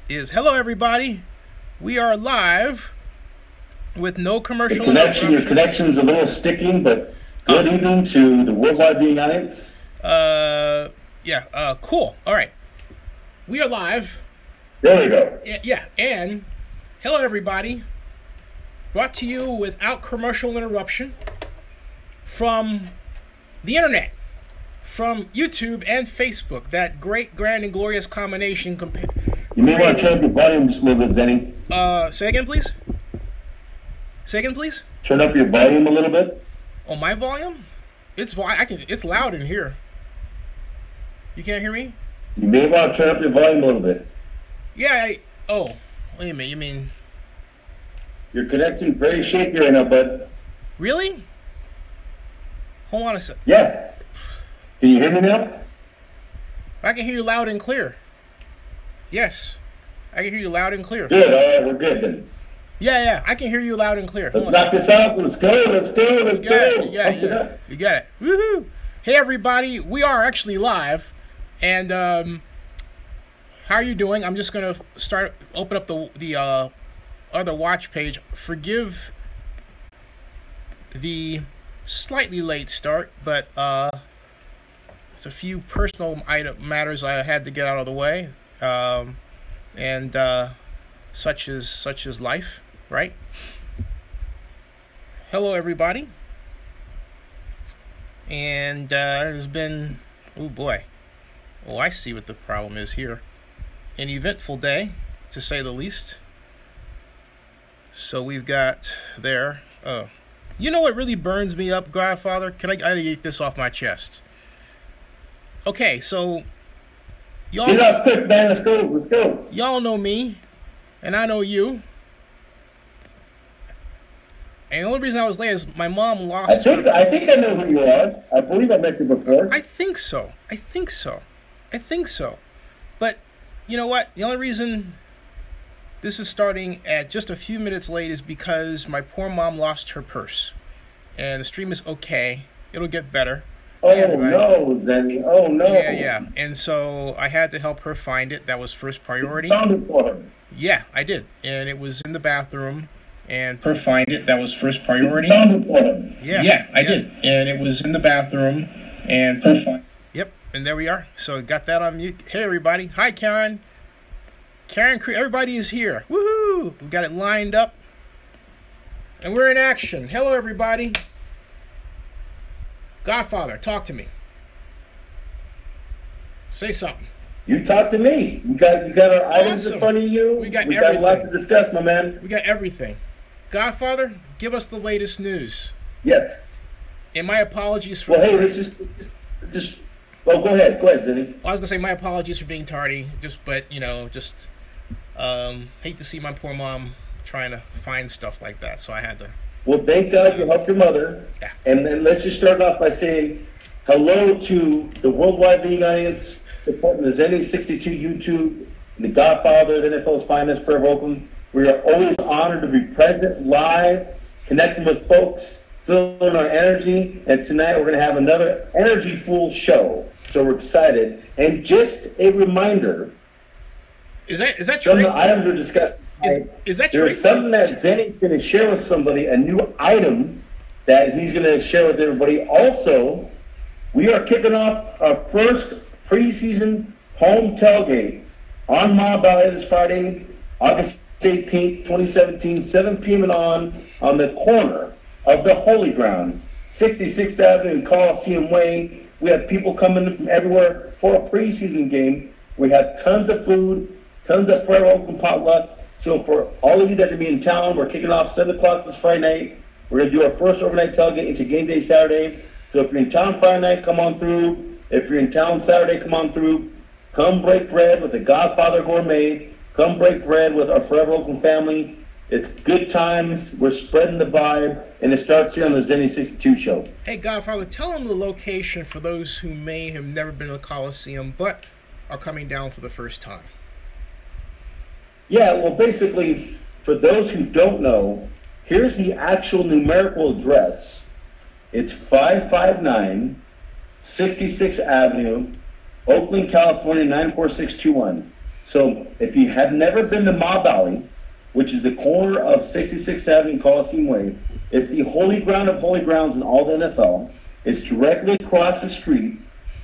is hello everybody. We are live with no commercial Your interruptions. connection's a little sticking, but good evening to the Worldwide Viewing Audience. Cool. All right. We are live. There we go. Yeah, and hello everybody. Brought to you without commercial interruption from the internet, from YouTube and Facebook. That great, grand, and glorious combination. You may want to turn up your volume just a little bit, Zenny. Say again, please. Say again, please. Turn up your volume a little bit. Oh, my volume? It's loud in here. You can't hear me? You may want to turn up your volume a little bit. Yeah. Wait a minute. You mean? Your connection's very shaky right now, bud. Really? Hold on a sec. Yeah. Can you hear me now? I can hear you loud and clear. Yes, I can hear you loud and clear. Good. All right, we're good then. Yeah, I can hear you loud and clear. Let's knock this out. Let's go. Yeah. You got it. Woohoo! Hey everybody, we are actually live, and how are you doing? I'm just gonna open up the other watch page. Forgive the slightly late start, but there's a few personal matters I had to get out of the way. And such is life, right? Hello everybody. And there's been, oh boy, I see what the problem is here. An eventful day, to say the least. So we've got there, you know what really burns me up, Godfather? I gotta get this off my chest. Okay, so y'all, get up quick, man. Let's go. Y'all know me, and I know you. And the only reason I was late is my mom lost. I think I know who you are. I believe I met you before. I think so. But you know what? The only reason this is starting at just a few minutes late is because my poor mom lost her purse, and the stream is okay. It'll get better. Oh no, Zenny. Oh no. Yeah. And so I had to help her find it. That was first priority. You found it for her. Yeah, I did. And it was in the bathroom. And her find it. That was first priority. You found it for her. Yeah, I did. And it was in the bathroom. And her find. Yep. And there we are. So got that on mute. Hey everybody. Hi Karen. Everybody is here. Woohoo! We've got it lined up. And we're in action. Hello everybody. Godfather, talk to me. Say something. You talk to me. You got our items in front of you. We got a lot to discuss, my man. We got everything. Godfather, give us the latest news. Yes. And my apologies for. Well, hey, let's just. Well, go ahead, Zinni. I was gonna say my apologies for being tardy. But hate to see my poor mom trying to find stuff like that. So I had to. Well, thank God you helped your mother. Yeah. And then let's just start off by saying hello to the Worldwide Viewing Audience supporting the Zenny 62 YouTube and the Godfather, the NFL's finest, Forever Oakland. We are always honored to be present live, connecting with folks, feeling our energy. And tonight we're going to have another energy-full show. So we're excited. And just a reminder. Is that some true? of the items we're discussing. Is that true? There's something that Zenny's going to share with somebody, a new item that he's going to share with everybody. Also, we are kicking off our first preseason home tailgate on Ma Valley this Friday, August 18th, 2017, 7 p.m. and on the corner of the Holy Ground, 66th Avenue and Coliseum Way. We have people coming from everywhere for a preseason game. We have tons of food, tons of Forever Oakland potluck. So for all of you that are going to be in town, we're kicking off 7 o'clock this Friday night. We're going to do our first overnight tailgate into game day Saturday. So if you're in town Friday night, come on through. If you're in town Saturday, come on through. Come break bread with the Godfather Gourmet. Come break bread with our Forever Oakland family. It's good times. We're spreading the vibe. And it starts here on the Zenny 62 show. Hey, Godfather, tell them the location for those who may have never been to the Coliseum but are coming down for the first time. Yeah, well, basically, for those who don't know, here's the actual numerical address. It's 559 66th Avenue, Oakland, California, 94621. So if you have never been to Mob Alley, which is the corner of 66th Avenue and Coliseum Way, it's the holy ground of holy grounds in all the NFL. It's directly across the street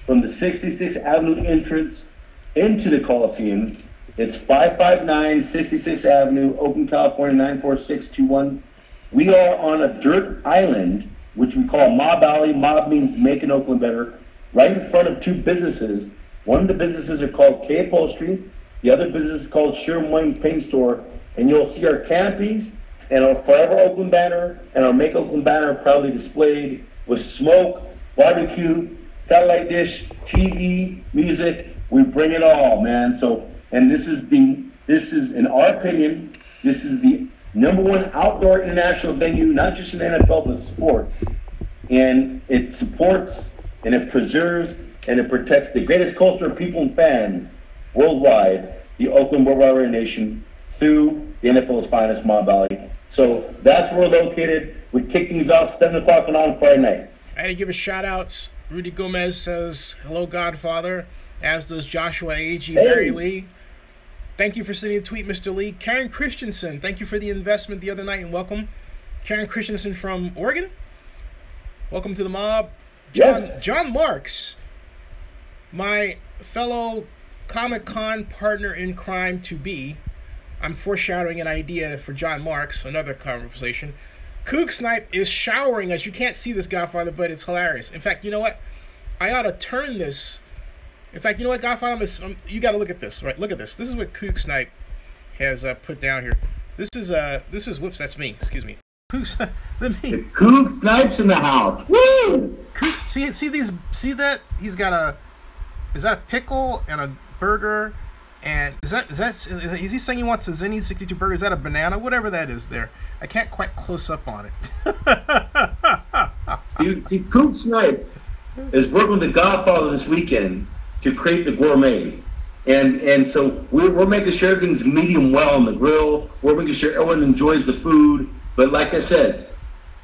from the 66th Avenue entrance into the Coliseum. It's 559 66th Avenue, Oakland, California, 94621. We are on a dirt island, which we call Mob Alley. Mob means making Oakland better. Right in front of two businesses. One of the businesses are called K Upholstery. The other business is called Sherwin-Williams Paint Store. And you'll see our canopies and our Forever Oakland banner and our Make Oakland banner proudly displayed with smoke, barbecue, satellite dish, TV, music. We bring it all, man. So, and this is, in our opinion, this is the #1 outdoor international venue, not just in the NFL, but sports. And it supports and it preserves and it protects the greatest culture of people and fans worldwide, the Oakland Worldwide Nation, through the NFL's finest, Mob Alley. So that's where we're located. We kick things off 7 o'clock on Friday night. I had to give a shout outs. Rudy Gomez says, hello, Godfather, as does Joshua A.G. Barry Lee. Thank you for sending a tweet, Mr. Lee. Karen Christensen, thank you for the investment the other night and welcome. Karen Christensen from Oregon. Welcome to the mob. John Marks, my fellow Comic-Con partner in crime to be. I'm foreshadowing an idea for John Marks, another conversation. Kook Snipe is showering us. You can't see this, Godfather, but it's hilarious. In fact, you know what? I ought to turn this. In fact, you know what, Godfather? You got to look at this, right? Look at this. This is what Kook Snipe has put down here. This is. Whoops, that's me. Excuse me. Kook Snipes in the house. Woo! See that? He's got is that a pickle and a burger? And is he saying he wants a Zenny 62 burger? Is that a banana? Whatever that is there. I can't quite close up on it. see, Kook Snipe is working with the Godfather this weekend to create the gourmet. And so we're making sure everything's medium well on the grill. We're making sure everyone enjoys the food. But like I said,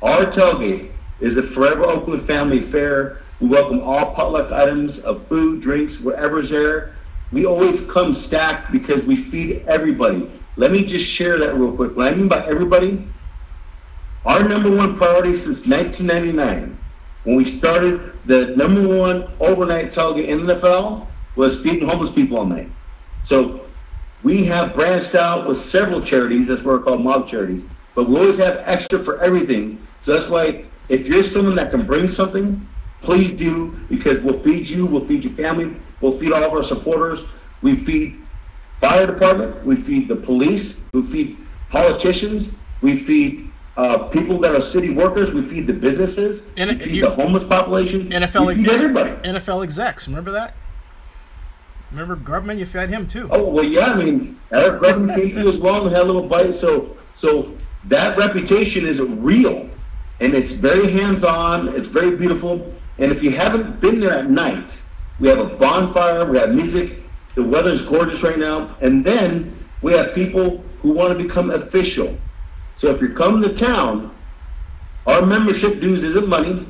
our tailgate is a Forever Oakland family affair. We welcome all potluck items of food, drinks, whatever's there. We always come stacked because we feed everybody. Let me just share that real quick. What I mean by everybody, our #1 priority since 1999, when we started the #1 overnight tailgate in the NFL, was feeding homeless people all night. So we have branched out with several charities. That's what we're called mob charities. But we always have extra for everything. So that's why if you're someone that can bring something, please do, because we'll feed you, we'll feed your family, we'll feed all of our supporters. We feed fire department, we feed the police, we feed politicians, we feed people that are city workers, we feed the businesses, we feed the homeless population, we feed everybody. NFL execs, remember that? Remember Grubman, you fed him too. Oh, well, yeah, I mean, Eric Grubman came through as well and had a little bite, so that reputation is real. And it's very hands-on, it's very beautiful. And if you haven't been there at night, we have a bonfire, we have music, the weather's gorgeous right now, and then we have people who want to become official. So if you're coming to town, our membership dues isn't money,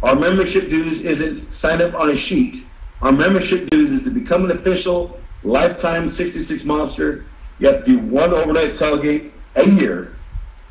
our membership dues isn't sign up on a sheet. Our membership dues is to become an official, lifetime 66 Monster. You have to do one overnight tailgate a year.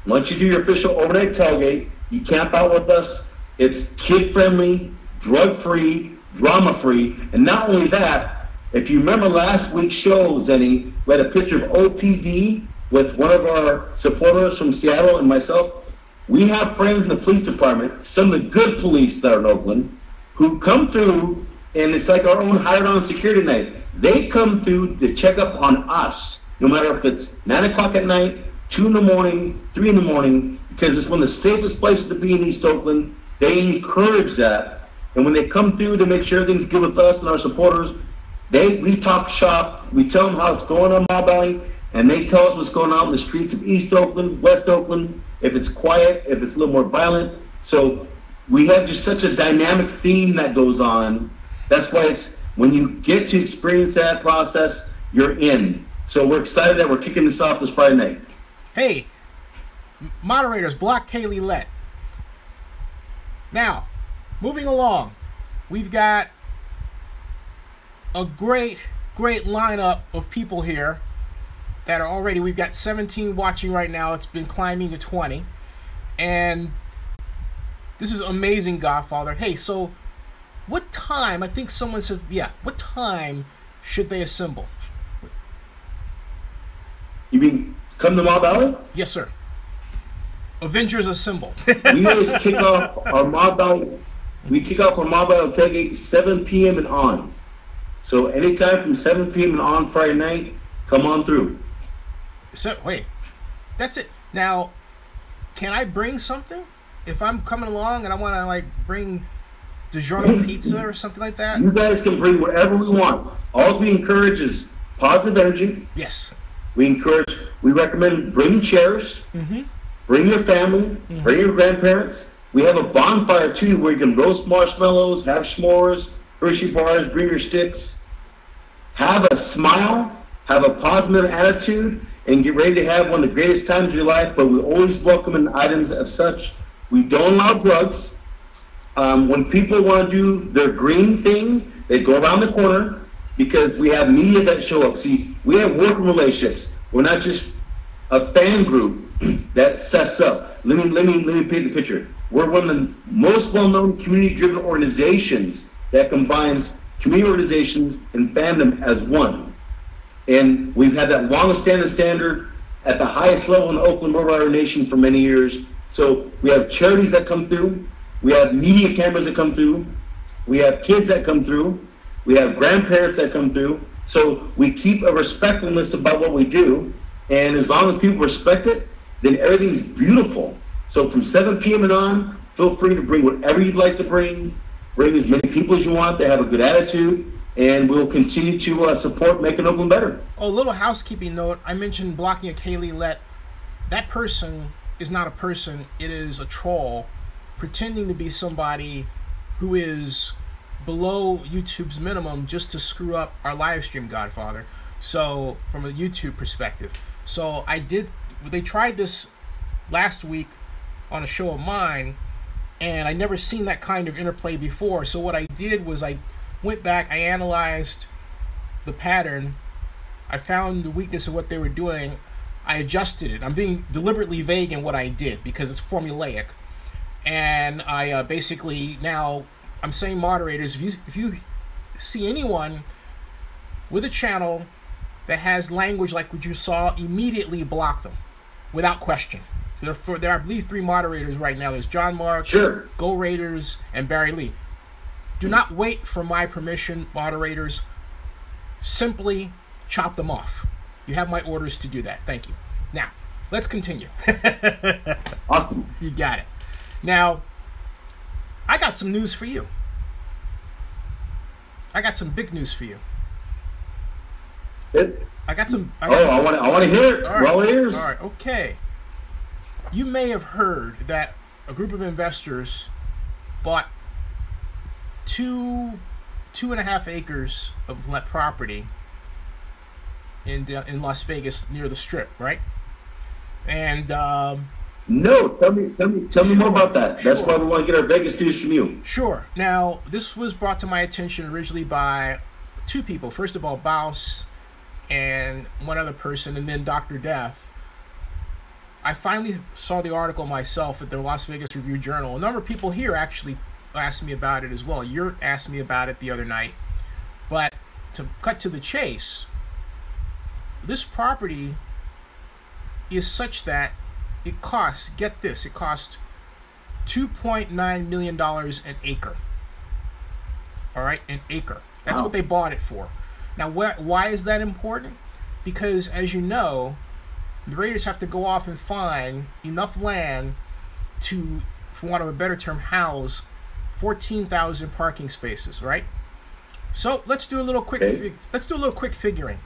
Once you do your official overnight tailgate, you camp out with us. It's kid-friendly, drug-free, drama-free. And not only that, if you remember last week's show, Zenny, we had a picture of OPD with one of our supporters from Seattle and myself. We have friends in the police department, some of the good police that are in Oakland, who come through, and it's like our own hired-on security night. They come through to check up on us, no matter if it's 9 o'clock at night, 2 in the morning, 3 in the morning, because it's one of the safest places to be in East Oakland. They encourage that. And when they come through to make sure everything's good with us and our supporters, we talk shop, we tell them how it's going on Mob Alley, and they tell us what's going on in the streets of East Oakland, West Oakland, if it's quiet, if it's a little more violent. So we have just such a dynamic theme that goes on. That's why it's, when you get to experience that process, you're in. So we're excited that we're kicking this off this Friday night. Hey, moderators, block Kaylee Lett. Now, moving along, we've got a great great lineup of people here that are already, we've got 17 watching right now. It's been climbing to 20. And this is amazing, Godfather. Hey, so what time, I think someone said, yeah, what time should they assemble? You mean come to Ma Valley? Yes, sir. Avengers assemble. We always kick off our Ma Valley. We kick off our Ma Valley tailgate 7 p.m. and on. So anytime from 7 p.m. and on Friday night, come on through. So wait, that's it. Now, can I bring something if I'm coming along and I want to like bring DiGiorno pizza or something like that? You guys can bring whatever we want. All we encourage is positive energy. Yes. We recommend bring chairs, bring your family, bring your grandparents. We have a bonfire too where you can roast marshmallows, have s'mores, Hershey bars, bring your sticks. Have a smile, have a positive attitude, and get ready to have one of the greatest times of your life, but we always welcome in items of such. We don't allow drugs. When people want to do their green thing, they go around the corner because we have media that show up. See, we have working relationships. We're not just a fan group that sets up. Let me paint the picture. We're one of the most well-known community-driven organizations that combines community organizations and fandom as one. And we've had that long-standing standard at the highest level in the Oakland River Nation for many years. So we have charities that come through. We have media cameras that come through. We have kids that come through. We have grandparents that come through. So we keep a respectfulness about what we do. And as long as people respect it, then everything's beautiful. So from 7 p.m. and on, feel free to bring whatever you'd like to bring. Bring as many people as you want. They have a good attitude. And we'll continue to support making Oakland better. Oh, a little housekeeping note. I mentioned blocking a Kaylee Let. That person is not a person. It is a troll pretending to be somebody who is below YouTube's minimum just to screw up our live stream, Godfather. So from a YouTube perspective. So they tried this last week on a show of mine, and I never seen that kind of interplay before. So what I did was I went back, I analyzed the pattern, I found the weakness of what they were doing, I adjusted it. I'm being deliberately vague in what I did because it's formulaic. And I basically now, I'm saying moderators, if you see anyone with a channel that has language like what you saw, immediately block them without question. There are, I believe, 3 moderators right now. There's John Marks, sure, Go Raiders, and Barry Lee. Do not wait for my permission, moderators. Simply chop them off. You have my orders to do that. Thank you. Now, let's continue. Awesome. You got it. Now, I got some news for you. I got some big news for you. Sit. I want to hear it. All right. Well, ears. All right. Okay. You may have heard that a group of investors bought 2.5 acres of property in Las Vegas near the Strip, right? And no, tell me more about that. That's why we want to get our Vegas news from you. Sure. Now, this was brought to my attention originally by 2 people. First of all, Baus and one other person, and then Dr. Death. I finally saw the article myself at the Las Vegas Review-Journal. A number of people here actually asked me about it as well. Yurt asked me about it the other night. But to cut to the chase, this property is such that it costs, get this, it costs $2.9 million an acre. All right, an acre. That's what they bought it for. Now, why is that important? Because, as you know, the Raiders have to go off and find enough land to, for want of a better term, house 14,000 parking spaces, right? So let's do a little quick. Let's do a little quick figuring.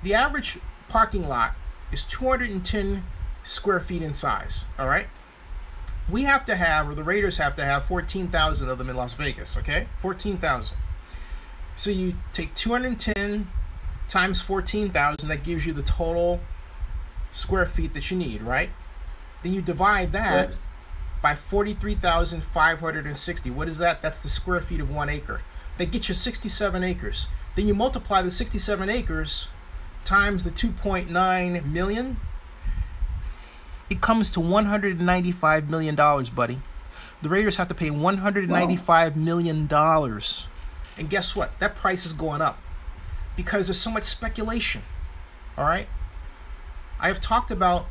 The average parking lot is 210 square feet in size. All right. We have to have, or the Raiders have to have, 14,000 of them in Las Vegas. Okay, 14,000. So you take 210 times 14,000. That gives you the total square feet that you need, right? Then you divide that by 43,560. What is that? That's the square feet of 1 acre. That gets you 67 acres. Then you multiply the 67 acres times the 2.9 million. It comes to $195 million, buddy. The Raiders have to pay $195 million. And guess what? That price is going up because there's so much speculation. All right? I have talked about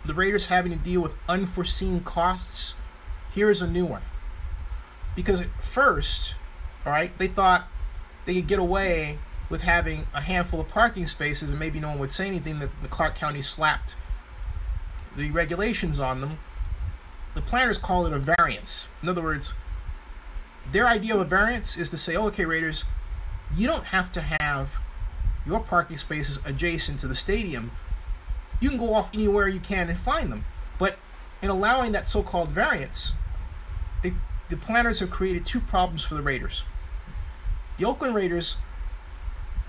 the Raiders having to deal with unforeseen costs. Here's a new one. Because at first, all right, they thought they could get away with having a handful of parking spaces and maybe no one would say anything, that the Clark County slapped the regulations on them. The planners call it a variance. In other words, their idea of a variance is to say, oh, okay, Raiders, you don't have to have your parking spaces adjacent to the stadium. You can go off anywhere you can and find them. But in allowing that so-called variance, the planners have created two problems for the Raiders. The Oakland Raiders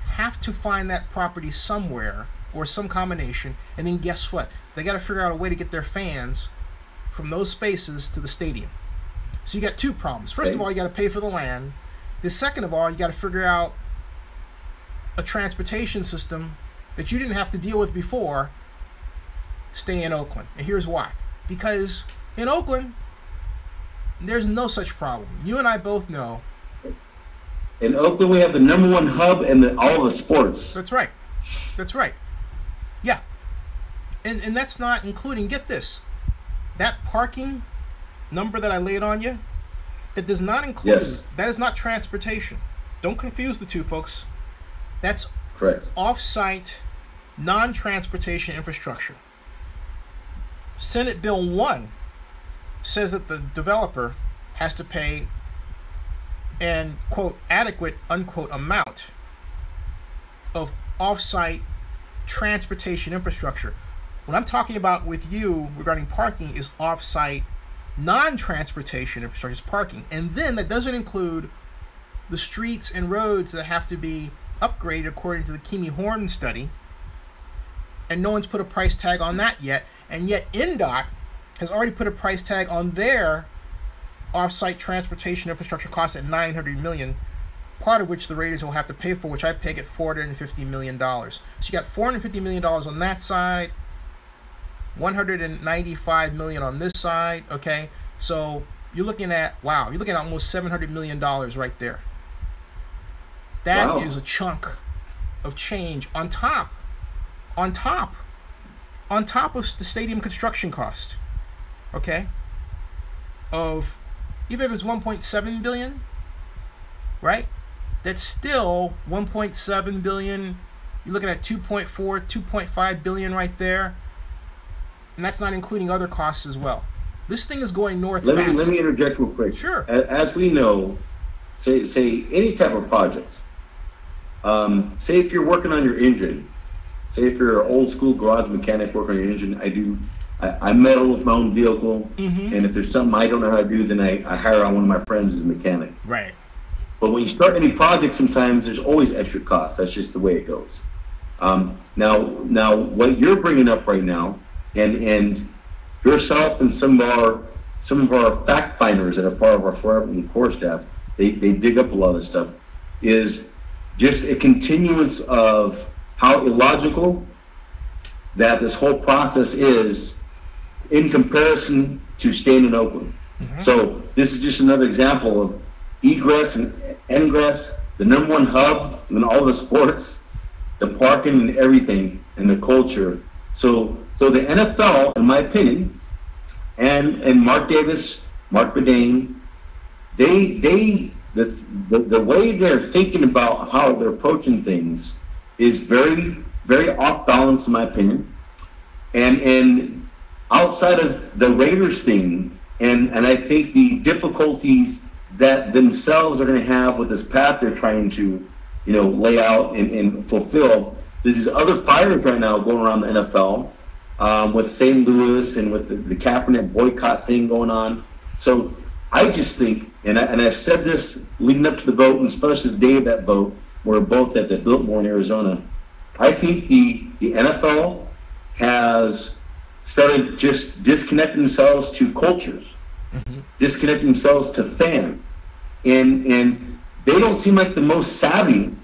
have to find that property somewhere or some combination, and then guess what? They got to figure out a way to get their fans from those spaces to the stadium. So you got two problems. First of all, you got to pay for the land. The second of all, you got to figure out a transportation system that you didn't have to deal with before. Stay in Oakland. And here's why. Because in Oakland, there's no such problem. You and I both know. In Oakland, we have the #1 hub in all the sports. That's right. That's right. Yeah. And that's not including, get this, that parking number that I laid on you, that does not include, yes, that is not transportation. Don't confuse the two, folks. That's correct. Off-site, non-transportation infrastructure. Senate Bill 1 says that the developer has to pay an, quote, adequate, unquote, amount of off-site transportation infrastructure. What I'm talking about with you regarding parking is off-site non-transportation infrastructure, is parking. And then that doesn't include the streets and roads that have to be upgraded according to the Keamy Horn study. And no one's put a price tag on that yet. And yet NDOT has already put a price tag on their off-site transportation infrastructure costs at $900 million, part of which the Raiders will have to pay for, which I peg at $450 million. So you got $450 million on that side, $195 million on this side, okay? So you're looking at, wow, you're looking at almost $700 million right there. That is a chunk of change on top of the stadium construction cost, okay? Of, even if it's 1.7 billion, right? That's still 1.7 billion. You're looking at 2.4, 2.5 billion right there. And that's not including other costs as well. This thing is going north fast. Let me interject real quick. Sure. As we know, say any type of project, say if you're working on your engine, say if you're an old school garage mechanic working on your engine, I meddle with my own vehicle, and if there's something I don't know how to do, then I hire on one of my friends as a mechanic. Right. But when you start any project, sometimes there's always extra costs. That's just the way it goes. Now, what you're bringing up right now, and yourself and some of our fact finders that are part of our Forever and Core staff, they dig up a lot of this stuff, is just a continuance of how illogical that this whole process is in comparison to staying in Oakland. So this is just another example of egress and ingress, the #1 hub in all the sports, the parking and everything, and the culture. So the NFL, in my opinion, and Mark Davis, Mark Bedane, the way they're thinking about how they're approaching things is very, very off balance, in my opinion. And outside of the Raiders thing, and I think the difficulties that themselves are going to have with this path they're trying to, lay out and fulfill. There's these other fires right now going around the NFL with St. Louis and with the Kaepernick boycott thing going on. So I just think, and I said this leading up to the vote, and especially the day of that vote, we're both at the Biltmore in Arizona. I think the NFL has started just disconnecting themselves to cultures, disconnecting themselves to fans, and they don't seem like the most savvy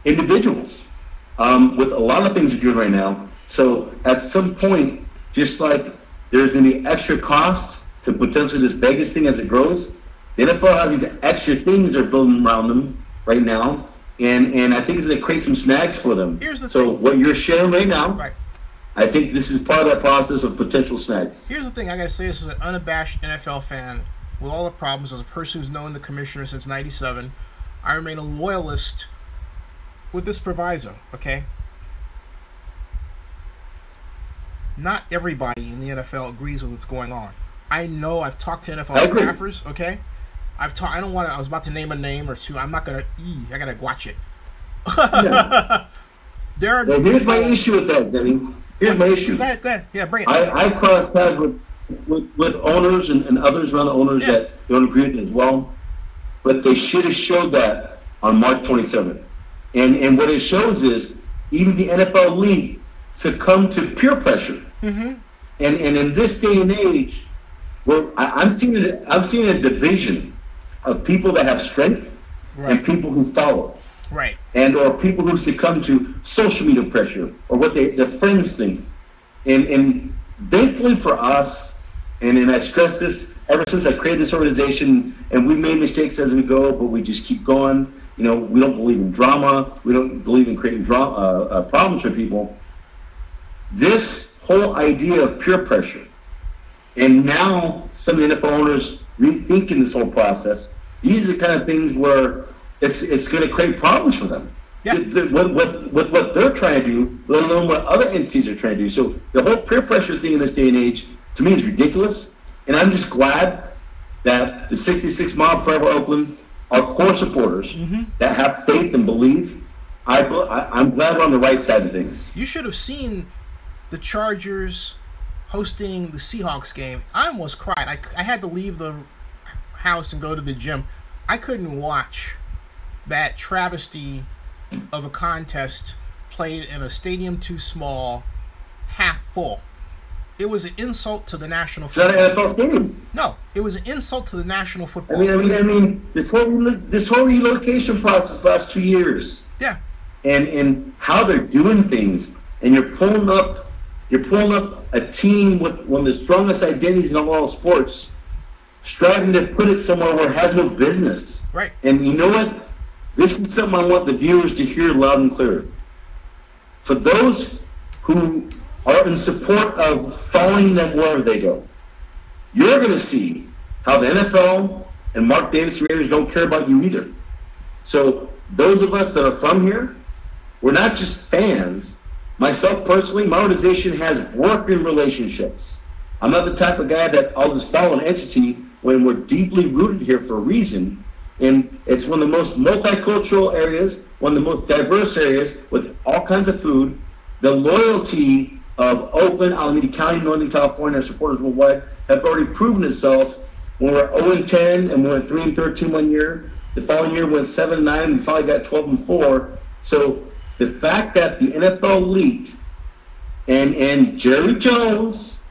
individuals with a lot of things they're doing right now. So at some point, just like there's going to be extra costs to potentially this Vegas thing as it grows, the NFL has these extra things they're building around them right now, and I think it's going to create some snags for them. Here's the so thing. What you're sharing right now, right. I think this is part of that process of potential snags. Here's the thing. I got to say this as an unabashed NFL fan with all the problems. As a person who's known the commissioner since '97, I remain a loyalist with this proviso, okay? Not everybody in the NFL agrees with what's going on. I know I've talked to NFL staffers, okay? I was about to name a name or two. I'm not going to, I got to watch it. Yeah. Here's my issue with that, Denny. Here's my issue. Go ahead. Yeah, bring it. I cross paths with owners and others around the owners that don't agree with it as well. But they should have showed that on March 27th. And what it shows is even the NFL league succumbed to peer pressure. Mm-hmm. And in this day and age, where I'm seeing a division of people that have strength and people who follow. Right. And or people who succumb to social media pressure or what their friends think. And thankfully for us, and I stress this ever since I created this organization, and we made mistakes as we go, but we just keep going. We don't believe in drama. We don't believe in creating problems for people. This whole idea of peer pressure, and now some of the NFL owners rethinking this whole process, these are the kind of things where it's going to create problems for them. Yeah. With what they're trying to do, let alone what other entities are trying to do. So the whole peer pressure thing in this day and age, to me, is ridiculous. And I'm just glad that the 66 Mob Forever Oakland are core supporters that have faith and believe. I'm glad we're on the right side of things. You should have seen the Chargers hosting the Seahawks game. I almost cried. I had to leave the house and go to the gym. I couldn't watch that travesty of a contest played in a stadium too small, half full. It was an insult to the National Football League. It's not an NFL stadium. No, it was an insult to the National Football League. I mean, this whole relocation process last 2 years. Yeah. And how they're doing things, and you're pulling up a team with one of the strongest identities in all sports, striving to put it somewhere where it has no business. Right. And you know what? This is something I want the viewers to hear loud and clear. For those who are in support of following them wherever they go, you're going to see how the NFL and Mark Davis Raiders don't care about you either. So those of us that are from here, we're not just fans. Myself personally, my organization has working relationships. I'm not the type of guy that I'll just follow an entity when we're deeply rooted here for a reason. And it's one of the most multicultural areas, one of the most diverse areas with all kinds of food. The loyalty of Oakland, Alameda County, Northern California, our supporters worldwide have already proven itself. When we're 0-10 and we went 3-13 one year, the following year we went 7-9, we finally got 12-4. So the fact that the NFL elite and Jerry Jones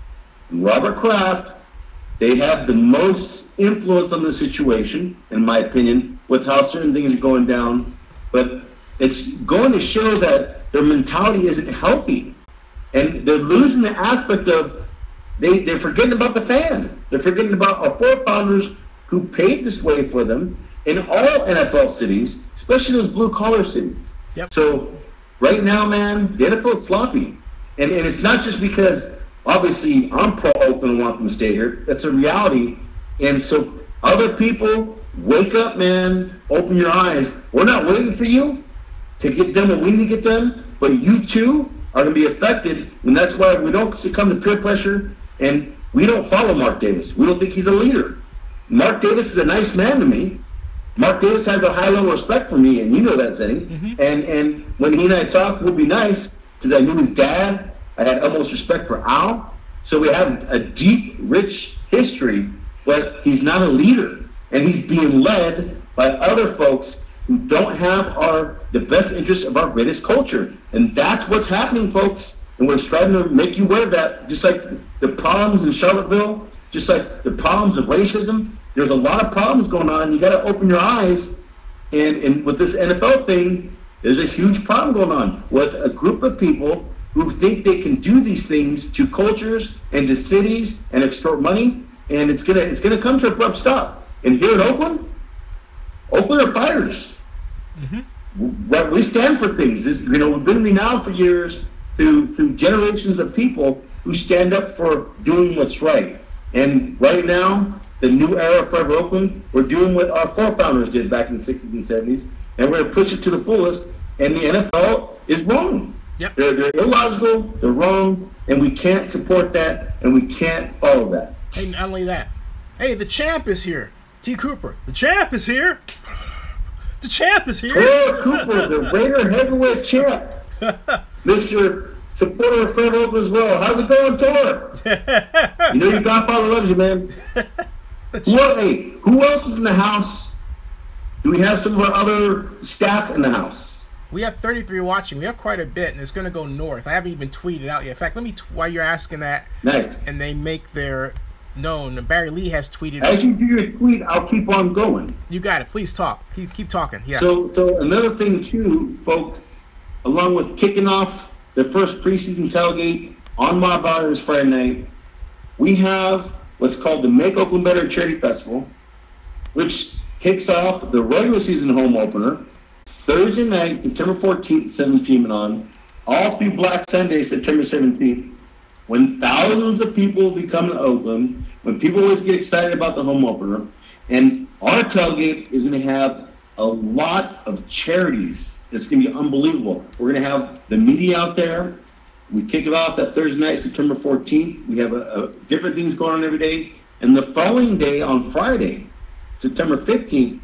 and Robert Kraft, they have the most influence on the situation, in my opinion, with how certain things are going down. But it's going to show that their mentality isn't healthy. And they're losing the aspect of, they're forgetting about the fan. They're forgetting about our forefathers who paved this way for them in all NFL cities, especially those blue-collar cities. Yep. So right now, man, the NFL is sloppy. And it's not just because, obviously, I'm pro-Oakland and want them to stay here. That's a reality. And so other people, wake up, man. Open your eyes. We're not waiting for you to get done what we need to get done, but you, too, are going to be affected. And that's why we don't succumb to peer pressure, and we don't follow Mark Davis. We don't think he's a leader. Mark Davis is a nice man to me. Mark Davis has a high level of respect for me, and you know that, Zenny. Mm-hmm. And when he and I talk, we'll be nice, because I knew his dad. I had utmost respect for Al. So we have a deep, rich history, but he's not a leader. And he's being led by other folks who don't have the best interests of our greatest culture. And that's what's happening, folks. And we're striving to make you aware of that. Just like the problems in Charlottesville, just like the problems of racism, there's a lot of problems going on. You got to open your eyes. And with this NFL thing, There's a huge problem going on with a group of people who think they can do these things to cultures and to cities and extort money, and it's gonna come to an abrupt stop. And here in Oakland are fighters. Mm-hmm. We stand for things. We've been renowned for years through generations of people who stand up for doing what's right. And right now, the new era of Forever Oakland, we're doing what our forefathers did back in the 60s and 70s, and we're going to push it to the fullest, and the NFL is wrong. Yep. They're illogical, they're wrong, and we can't support that, and we can't follow that. Hey, not only that. Hey, the champ is here. T. Cooper. The champ is here. The champ is here. Tor Cooper, the Raider heavyweight champ. Mr. Supporter of Forever Oakland as well. How's it going, Tor? You know your Godfather loves you, man. Who else is in the house? Do we have some of our other staff in the house? We have 33 watching. We have quite a bit, and it's going to go north. I haven't even tweeted out yet. In fact, let me, while you're asking that, nice. And they make their known. Barry Lee has tweeted. As you do your tweet, I'll keep on going. You got it. Please talk. Keep talking. Yeah. So another thing, too, folks, along with kicking off the first preseason tailgate on my body this Friday night, we have what's called the Make Oakland Better Charity Festival, which kicks off the regular season home opener Thursday night, September 14th, 7 p.m. and on, all through Black Sunday, September 17th, when thousands of people will be coming to Oakland, when people always get excited about the home opener. And our tailgate is going to have a lot of charities. It's going to be unbelievable. We're going to have the media out there. We kick it off that Thursday night, September 14th. We have different things going on every day. And the following day, on Friday, September 15th,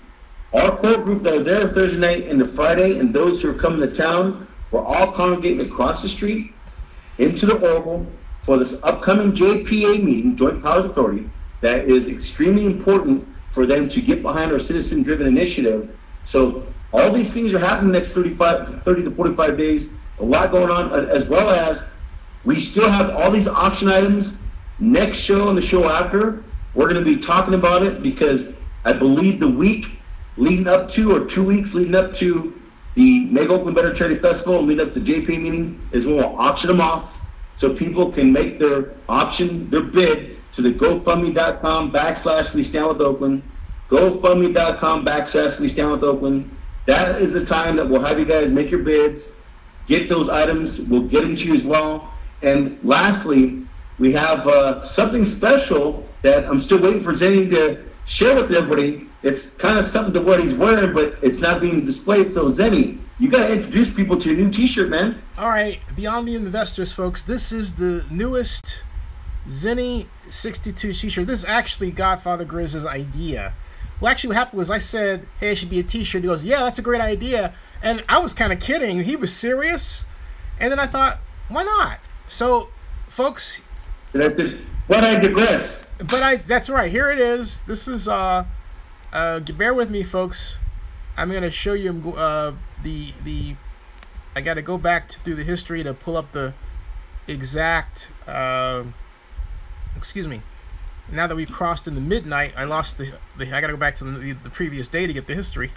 our core group that are there Thursday night and the Friday, and those who are coming to town, we're all congregating across the street into the Oracle for this upcoming JPA meeting, Joint Powers Authority, that is extremely important for them to get behind our citizen-driven initiative. So all these things are happening the next 30 to 45 days, a lot going on, as well as we still have all these auction items. Next show and the show after, we're going to be talking about it, because I believe the week leading up to, or 2 weeks leading up to the Make Oakland Better Charity Festival and leading up to the JPA meeting is when we'll auction them off so people can make their bid to the GoFundMe.com/We Stand With Oakland. GoFundMe.com/We Stand With Oakland. That is the time that we'll have you guys make your bids, get those items. We'll get them to you as well. And lastly, we have something special that I'm still waiting for Zenny to share with everybody. It's kind of something to what he's wearing, but it's not being displayed. So Zenny, you got to introduce people to your new t-shirt, man. All right, Beyond the Investors, folks, this is the newest Zenny 62 t-shirt. This is actually Godfather Griz's idea. Well, actually what happened was I said, hey, it should be a t-shirt. He goes, yeah, that's a great idea. And I was kind of kidding. He was serious. And then I thought, why not? So, folks. That's it. But I digress. That's right. Here it is. This is, bear with me, folks. I'm going to show you I got to go back through the history to pull up the exact, excuse me. Now that we've crossed into midnight, I lost I got to go back to the previous day to get the history.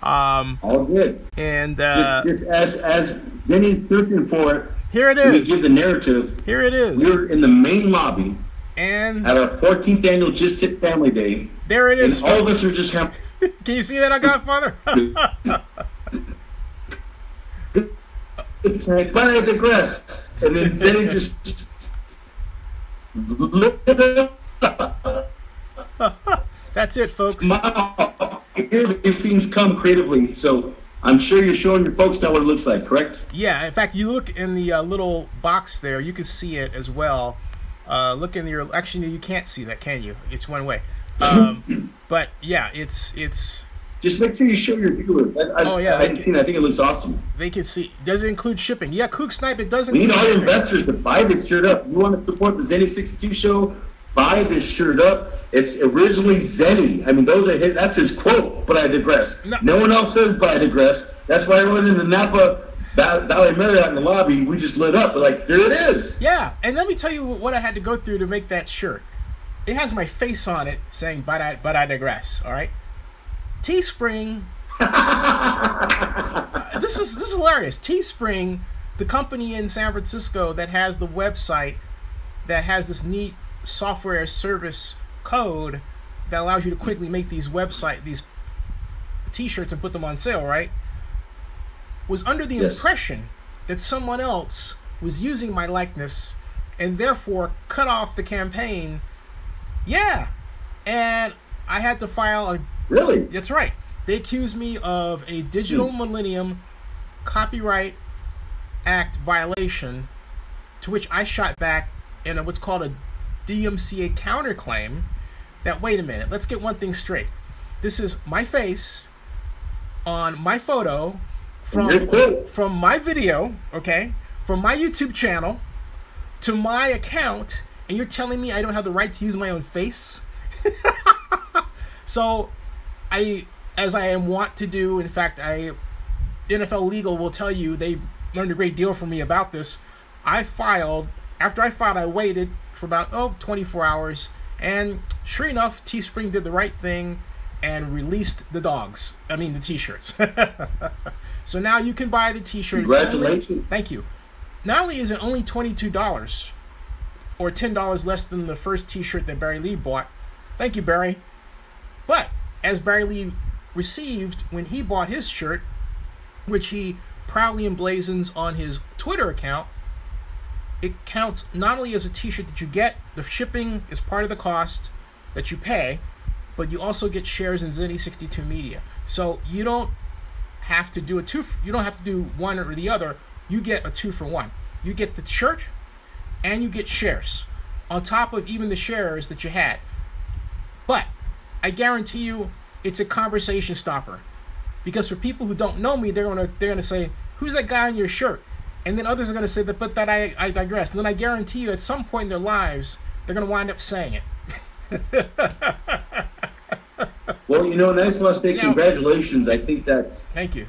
All good. And just as Vinny's searching for it, here it is. Give the narrative. Here it is. We're in the main lobby, and at our 14th annual Just Tip Family Day. There it is. And all of us are just happy. Can you see that, Godfather? But I digress. And then Zenny just That's it, folks. Smile. Here these things come creatively. So I'm sure you're showing your folks now what it looks like, correct? Yeah. In fact, you look in the little box there. You can see it as well. Look in your. Actually, you can't see that, can you? It's one way. But yeah, it's. Just make sure you show your viewers. I haven't seen it. I think it looks awesome. They can see. Does it include shipping? Yeah, Kook Snipe. It does. We need all your investors to buy this shirt up. You want to support the Zenny 62 show? Buy this shirt up. It's originally Zenny. I mean, that's his quote. But I digress. No one else says "but I digress." That's why everyone in the Napa Valley Marriott in the lobby, we just lit up. We're like, there it is. Yeah, and let me tell you what I had to go through to make that shirt. It has my face on it saying "but I digress." All right. Teespring This is hilarious. Teespring, the company in San Francisco that has the website that has this neat software as service code that allows you to quickly make these t-shirts and put them on sale, right? Was under the impression that someone else was using my likeness and therefore cut off the campaign. Yeah. And I had to file a... Really? That's right. They accused me of a Digital Millennium Copyright Act violation, to which I shot back in what's called a DMCA counterclaim. That, wait a minute, let's get one thing straight. This is my face on my photo from my video, okay, from my YouTube channel to my account, and you're telling me I don't have the right to use my own face? So as I am wont to do, in fact, NFL Legal will tell you they learned a great deal from me about this. After I filed, I waited for about 24 hours, and sure enough, Teespring did the right thing and released the t-shirts. So now you can buy the t-shirts. Congratulations. Thank you. Not only is it only $22 or $10 less than the first t-shirt that Barry Lee bought. Thank you, Barry. But as Barry Lee received when he bought his shirt, which he proudly emblazons on his Twitter account, it counts not only as a t-shirt that you get, the shipping is part of the cost that you pay, but you also get shares in Zenny 62 Media. So you don't have to do you don't have to do one or the other. You get a 2-for-1. You get the shirt and you get shares on top of even the shares that you had. But I guarantee you it's a conversation stopper, because for people who don't know me, they're gonna say, who's that guy on your shirt? And then others are going to say that, but that I digress. And then I guarantee you at some point in their lives, they're going to wind up saying it. Well, and I just want to say congratulations. I think that's... Thank you.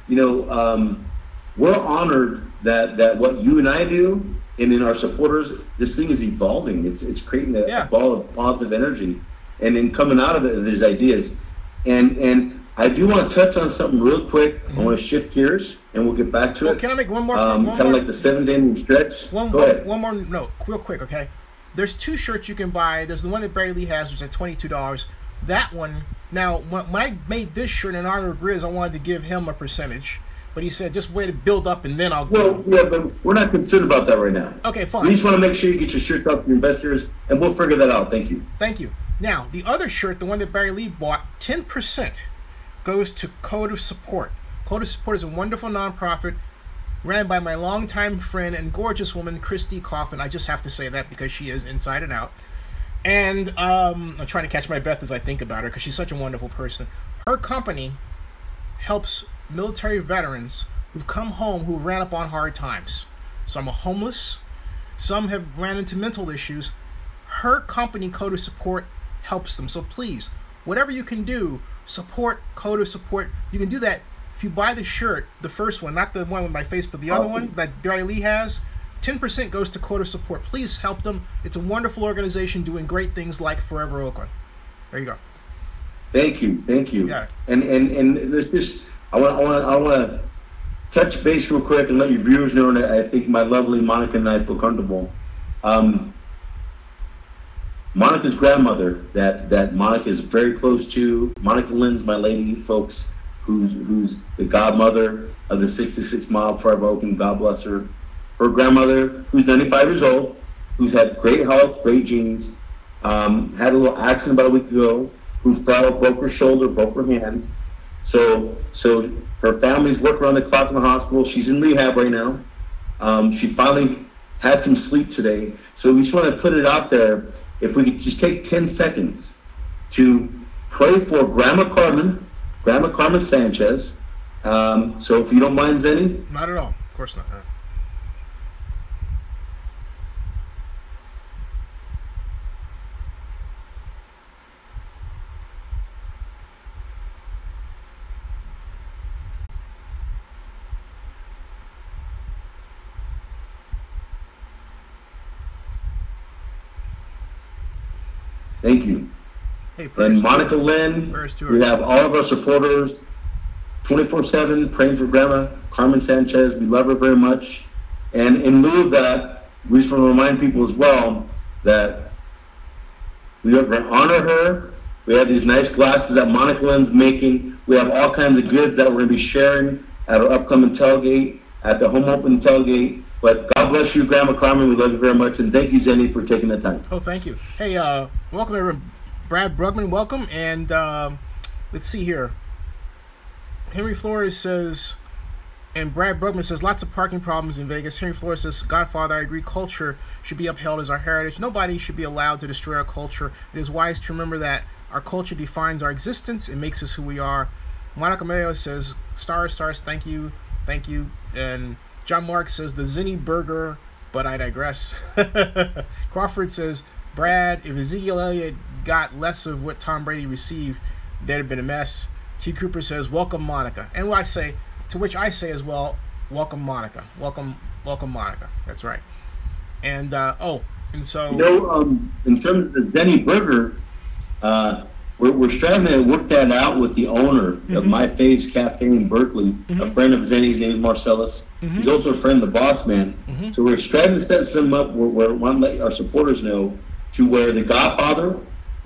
We're honored that what you and I do, and in our supporters, this thing is evolving. It's creating a ball of positive energy. And then coming out of it, there's ideas. And I do want to touch on something real quick. I want to shift gears, and we'll get back to it. Can I make one more? Kind of like the 7-day stretch. One more note, real quick, okay? There's 2 shirts you can buy. There's the one that Barry Lee has, which is at $22. That one, now, when I made this shirt in honor of Griz, I wanted to give him a percentage. But he said, just wait to build up, and then I'll go. Well, yeah, but we're not concerned about that right now. Okay, fine. We just want to make sure you get your shirts out to your investors, and we'll figure that out. Thank you. Thank you. Now, the other shirt, the one that Barry Lee bought, 10%. Goes to Code of Support. Code of Support is a wonderful nonprofit ran by my longtime friend and gorgeous woman, Christy Coffin. I just have to say that because she is inside and out. And I'm trying to catch my breath as I think about her because she's such a wonderful person. Her company helps military veterans who've come home who ran up on hard times. Some are homeless. Some have ran into mental issues. Her company, Code of Support, helps them. So please, whatever you can do, support Code of Support. You can do that if you buy the shirt, the first one, not the one with my face, but the other one that Barry Lee has. 10% goes to Code of Support. Please help them. It's a wonderful organization doing great things like Forever Oakland. There you go. Thank you. You got it. And this just I want to touch base real quick and let your viewers know that I think my lovely Monica and I feel comfortable. Monica's grandmother, that Monica is very close to. Monica Lynn's my lady, folks, who's the godmother of the 66 Mile Forever Oakland. God bless her. Her grandmother, who's 95 years old, who's had great health, great genes, had a little accident about a week ago, who fell, broke her shoulder, broke her hand. So her family's working around the clock in the hospital. She's in rehab right now. She finally had some sleep today. So we just want to put it out there. If we could just take 10 seconds to pray for Grandma Carmen Sanchez. So if you don't mind, Zenny. Not at all. Of course not. Thank you. Hey, and Monica Lynn, we have all of our supporters. 24/7 praying for Grandma Carmen Sanchez. We love her very much. And in lieu of that, we just want to remind people as well that we are going to honor her. We have these nice glasses that Monica Lynn's making. We have all kinds of goods that we're going to be sharing at our upcoming tailgate, at the home open tailgate. But God bless you, Grandma Carmen. We love you very much. And thank you, Zenny, for taking the time. Oh, thank you. Hey, welcome, everyone. Brad Brugman, welcome. And let's see here. Henry Flores says, and Brad Brugman says, lots of parking problems in Vegas. Henry Flores says, Godfather, I agree, culture should be upheld as our heritage. Nobody should be allowed to destroy our culture. It is wise to remember that our culture defines our existence. It makes us who we are. Monica Mayo says, stars, thank you. And John Mark says, the Zinni Burger, but I digress. Crawford says, Brad, if Ezekiel Elliott got less of what Tom Brady received, there'd have been a mess. T. Cooper says, welcome, Monica. And what I say, to which I say as well, welcome, Monica. Welcome, Monica. That's right. And, and so... in terms of the Zenni Burger, we're trying to work that out with the owner of My Faves Cafe in Berkeley, a friend of Zenny's named Marcellus. He's also a friend of the Boss Man. So we're trying to set some up where we want to let our supporters know to where the Godfather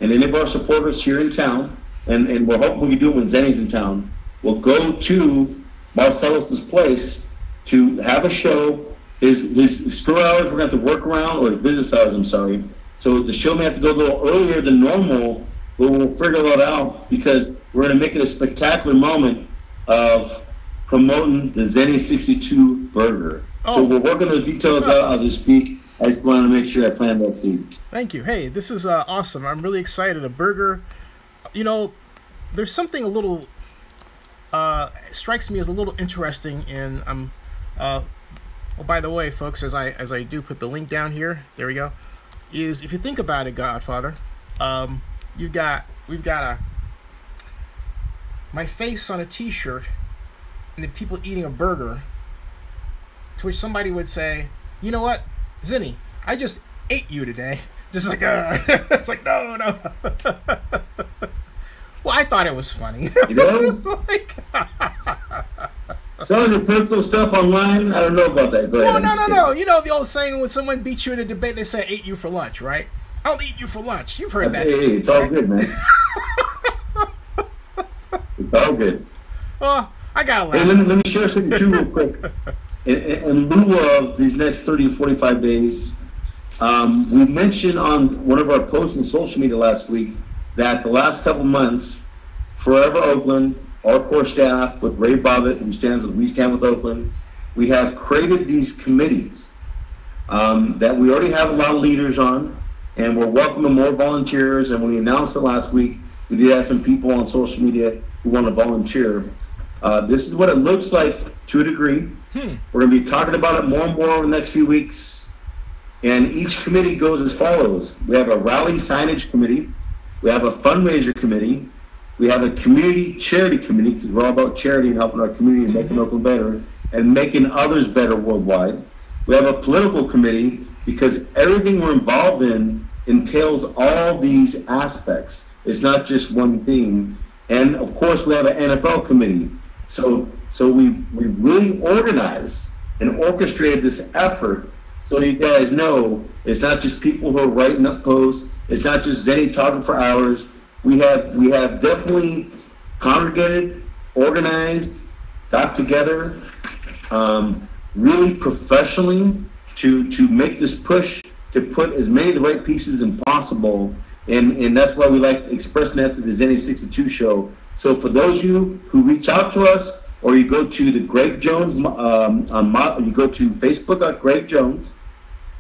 and any of our supporters here in town, and we're hoping we can do it when Zenny's in town, will go to Marcellus's place to have a show. His store hours we're going to have to work around, or his business hours, I'm sorry. So the show may have to go a little earlier than normal, but we'll figure that out because we're going to make it a spectacular moment of promoting the Zenny 62 burger. So we're working those details out as we speak. I just wanted to make sure I planted that seed. Thank you. Hey, this is awesome. I'm really excited. A burger, there's something a little strikes me as a little interesting in by the way, folks, as I do put the link down here, there we go, is if you think about it, Godfather, we've got my face on a t-shirt and the people eating a burger, to which somebody would say, you know what, Zinni, I just ate you today. Just like, it's like, no. Well, I thought it was funny. It's like, selling your personal stuff online, I don't know about that. Go ahead. No. You know the old saying when someone beats you in a debate, they say, I ate you for lunch, right? I'll eat you for lunch. You've heard that. Hey, it's all good, man. It's all good. Oh, I got to laugh. Hey, let me share something too real quick. In lieu of these next 30 to 45 days, we mentioned on one of our posts on social media last week that the last couple months, Forever Oakland, our core staff with Ray Bobbitt, who stands with We Stand with Oakland, we have created these committees that we already have a lot of leaders on, and we're welcoming more volunteers. And when we announced it last week, we did have some people on social media who want to volunteer. This is what it looks like to a degree. We're going to be talking about it more and more over the next few weeks. And each committee goes as follows. We have a rally signage committee. We have a fundraiser committee. We have a community charity committee, because we're all about charity and helping our community and making Oakland better and making others better worldwide. We have a political committee, because everything we're involved in entails all these aspects. It's not just one thing. And of course, we have an NFL committee. So we've really organized and orchestrated this effort, so you guys know it's not just people who are writing up posts. It's not just Zenny talking for hours. We have definitely congregated, organized, got together, really professionally to make this push to put as many of the right pieces in possible. And that's why we like expressing that to the Zenny 62 show. So for those of you who reach out to us, or you go to the Greg Jones, you go to Facebook at Greg Jones.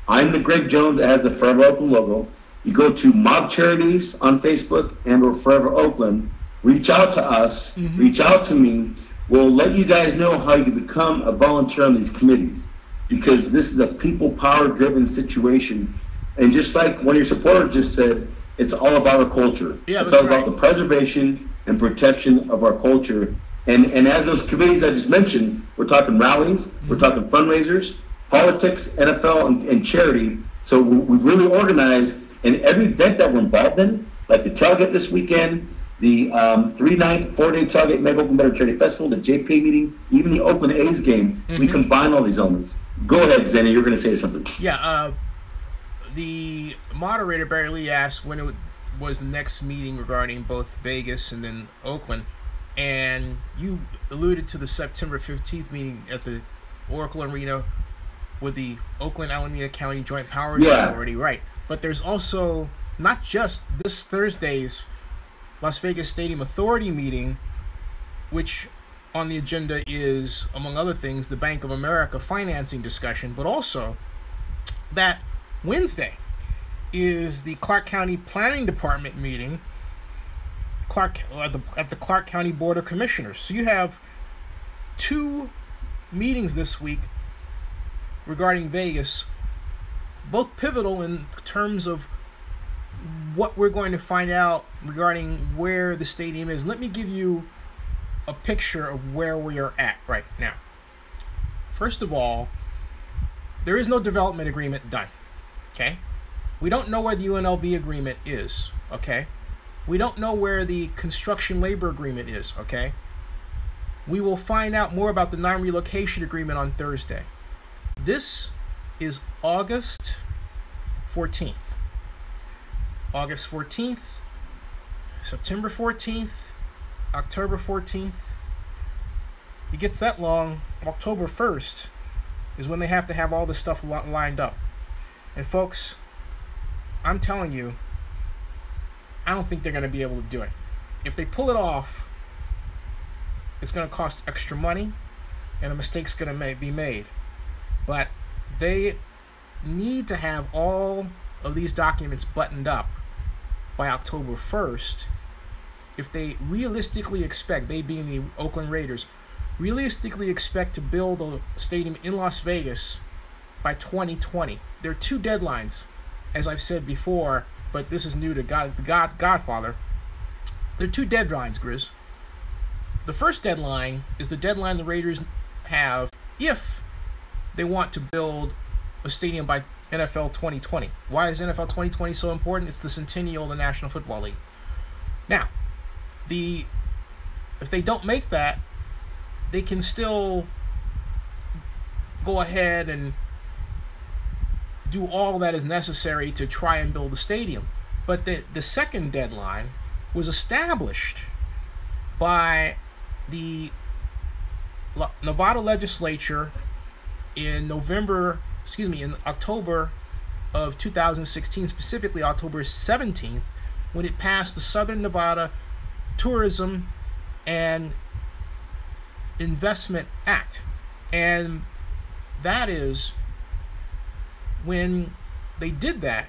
I'm the Greg Jones that has the Forever Oakland logo. You go to Mob Charities on Facebook and or Forever Oakland. Reach out to us. Reach out to me. We'll let you guys know how you can become a volunteer on these committees, because this is a people power driven situation. And just like one of your supporters just said, it's all about our culture. Yeah, it's all about the preservation and protection of our culture. And as those committees I just mentioned, we're talking rallies, we're talking fundraisers, politics, NFL, and charity. So we've really organized, and every event that we're involved in, like the tailgate this weekend, the 3-night, 4-day tailgate Mega Oakland Better Charity Festival, the JPA meeting, even the Oakland A's game. We combine all these elements. Go ahead, Zenny. You're going to say something. Yeah. The moderator, Barry Lee, asked when it was the next meeting regarding both Vegas and then Oakland. And you alluded to the September 15th meeting at the Oracle Arena with the Oakland Alameda County Joint Powers Authority. Right. But there's also not just this Thursday's Las Vegas Stadium Authority meeting, which on the agenda is, among other things, the Bank of America financing discussion, but also that Wednesday is the Clark County Planning Department meeting at the Clark County Board of Commissioners. So you have 2 meetings this week regarding Vegas, both pivotal in terms of what we're going to find out regarding where the stadium is. Let me give you a picture of where we are at right now. First of all, there is no development agreement done. Okay? We don't know where the UNLV agreement is. Okay? We don't know where the construction labor agreement is. Okay? We will find out more about the non-relocation agreement on Thursday. This is August 14th. August 14th, September 14th, October 14th. It gets that long. October 1st is when they have to have all this stuff lined up. And folks, I'm telling you, I don't think they're going to be able to do it. If they pull it off, it's going to cost extra money and a mistake's going to be made. But they need to have all of these documents buttoned up by October 1st if they realistically expect, they being the Oakland Raiders, realistically expect to build a stadium in Las Vegas by 2020. There are 2 deadlines, as I've said before, but this is new to Godfather. There are 2 deadlines, Griz. The first deadline is the deadline the Raiders have if they want to build a stadium by NFL 2020. Why is NFL 2020 so important? It's the centennial of the National Football League. Now, if they don't make that, they can still go ahead and do all that is necessary to try and build the stadium. But the second deadline was established by the Nevada legislature in October of 2016, specifically October 17th, when it passed the Southern Nevada Tourism and Investment Act. And that is when they did that,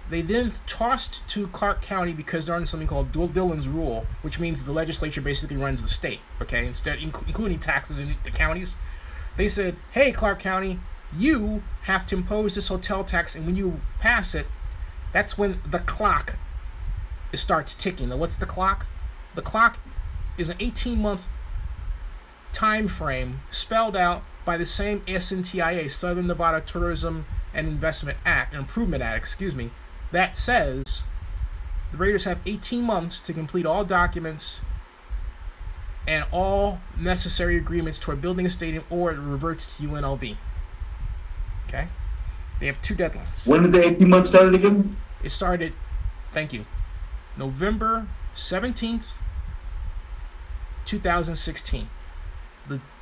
they then tossed to Clark County, because they're under something called Dillon's Rule, which means the legislature basically runs the state, okay, instead including taxes in the counties. They said, hey, Clark County, you have to impose this hotel tax, and when you pass it, that's when the clock starts ticking. Now, what's the clock? The clock is an 18-month time frame spelled out by the same SNTIA, Southern Nevada Tourism and Investment Act, Improvement Act, that says the Raiders have 18 months to complete all documents and all necessary agreements toward building a stadium, or it reverts to UNLV. Okay? They have 2 deadlines. When did the 18 months start again? It started, thank you, November 17th, 2016.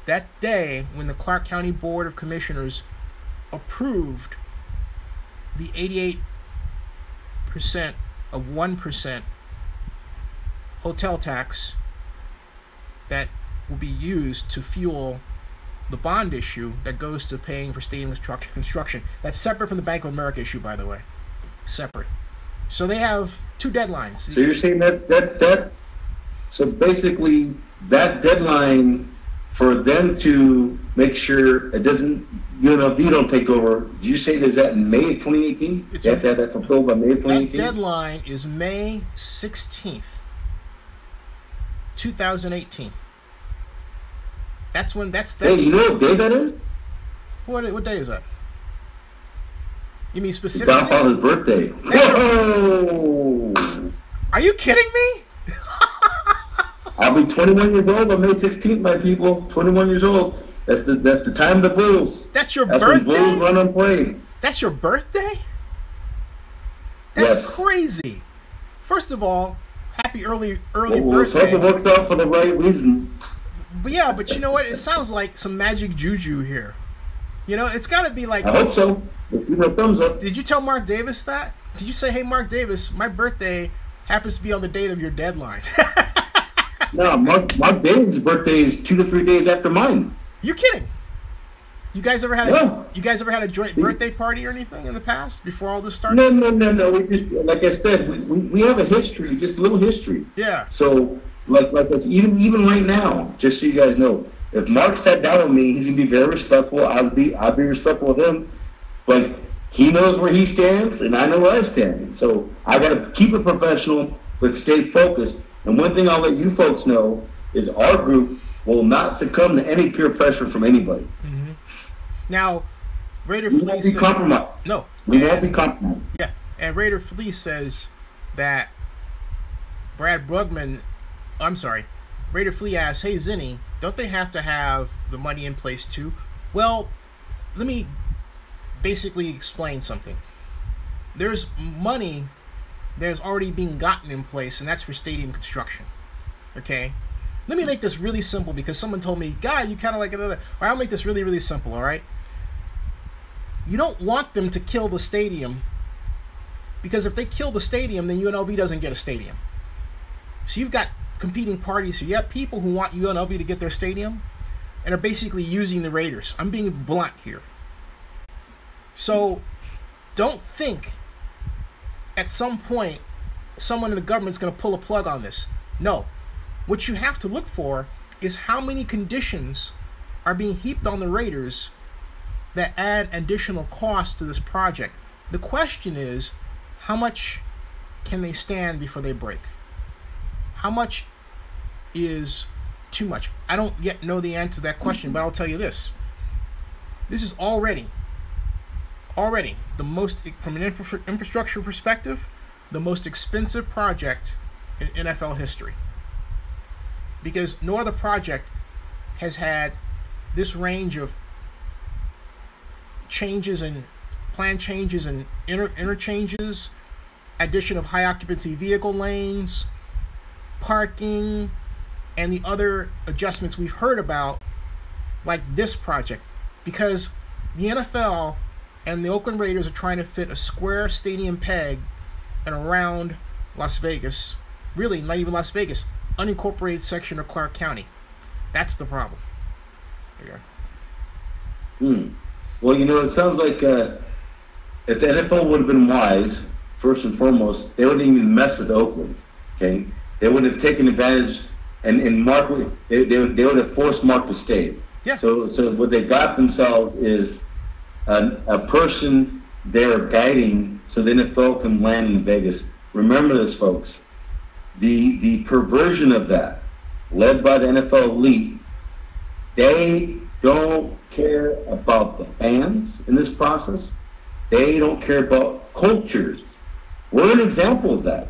That day when the Clark County Board of Commissioners approved the 88% of 1% hotel tax that will be used to fuel the bond issue that goes to paying for stadium construction. That's separate from the Bank of America issue, by the way. Separate. So they have 2 deadlines. So you're saying that so basically that deadline for them to make sure it doesn't, UNLV don't take over, did you say is that in May of 2018? They have to have that fulfilled by May of 2018? That deadline is May 16th, 2018. That's when, that's hey, you know what day that is? What day is that? You mean specifically? Godfather's birthday. Whoa! Are you kidding me? I'll be 21 years old on May 16th, my people. 21 years old. That's the time of the Bulls. That's your That's birthday? when Bulls run unplayed. That's your birthday? That's Yes. crazy. First of all, happy early Well, birthday. let's hope it works out for the right reasons. But yeah, but you know what? It sounds like some magic juju here. You know, it's got to be like. I hope so. Give me a thumbs up. Did you tell Mark Davis that? Did you say, hey, Mark Davis, my birthday happens to be on the date of your deadline? No, Mark Davis' birthday is 2 to 3 days after mine. You're kidding. You guys ever had Yeah. a joint birthday party or anything in the past before all this started? No. We just, like I said, we have a history, just a little history. Yeah. So, like us, even right now, just so you guys know, if Mark sat down with me, he's gonna be very respectful. I'll be respectful with him, but he knows where he stands, and I know where I stand. So I gotta keep it professional, but stay focused. And one thing I'll let you folks know is our group will not succumb to any peer pressure from anybody. Mm-hmm. Now, Raider We Flea won't be says, compromised. no, We won't be compromised. yeah, and Raider Flea says that Raider Flea asks, hey, Zinni, don't they have to have the money in place too? Well, let me basically explain something. There's money that's already being gotten in place, and that's for stadium construction. Okay? Let me make this really simple because someone told me, Guy, you kind of like it. All right, I'll make this really, really simple, all right? You don't want them to kill the stadium because if they kill the stadium, then UNLV doesn't get a stadium. So you've got competing parties. So you have people who want UNLV to get their stadium and are basically using the Raiders. I'm being blunt here. So don't think at some point someone in the government's going to pull a plug on this. No. What you have to look for is how many conditions are being heaped on the Raiders that add additional cost to this project. The question is, how much can they stand before they break? How much is too much? I don't yet know the answer to that question, but I'll tell you this. This is already the most, from an infrastructure perspective, the most expensive project in NFL history. Because no other project has had this range of changes and plan changes and interchanges, addition of high occupancy vehicle lanes, parking, and the other adjustments we've heard about, like this project. Because the NFL and the Oakland Raiders are trying to fit a square stadium peg and around Las Vegas, really not even Las Vegas, unincorporated section of Clark County. That's the problem. There you go. Well, it sounds like if the NFL would have been wise, first and foremost, they wouldn't even mess with Oakland. Okay, they would have taken advantage, and Mark, they would have forced Mark to stay. Yeah. So what they got themselves is a person they're guiding, so the NFL can land in Vegas. Remember this, folks. The perversion of that, led by the NFL elite, they don't care about the fans in this process. They don't care about cultures. We're an example of that.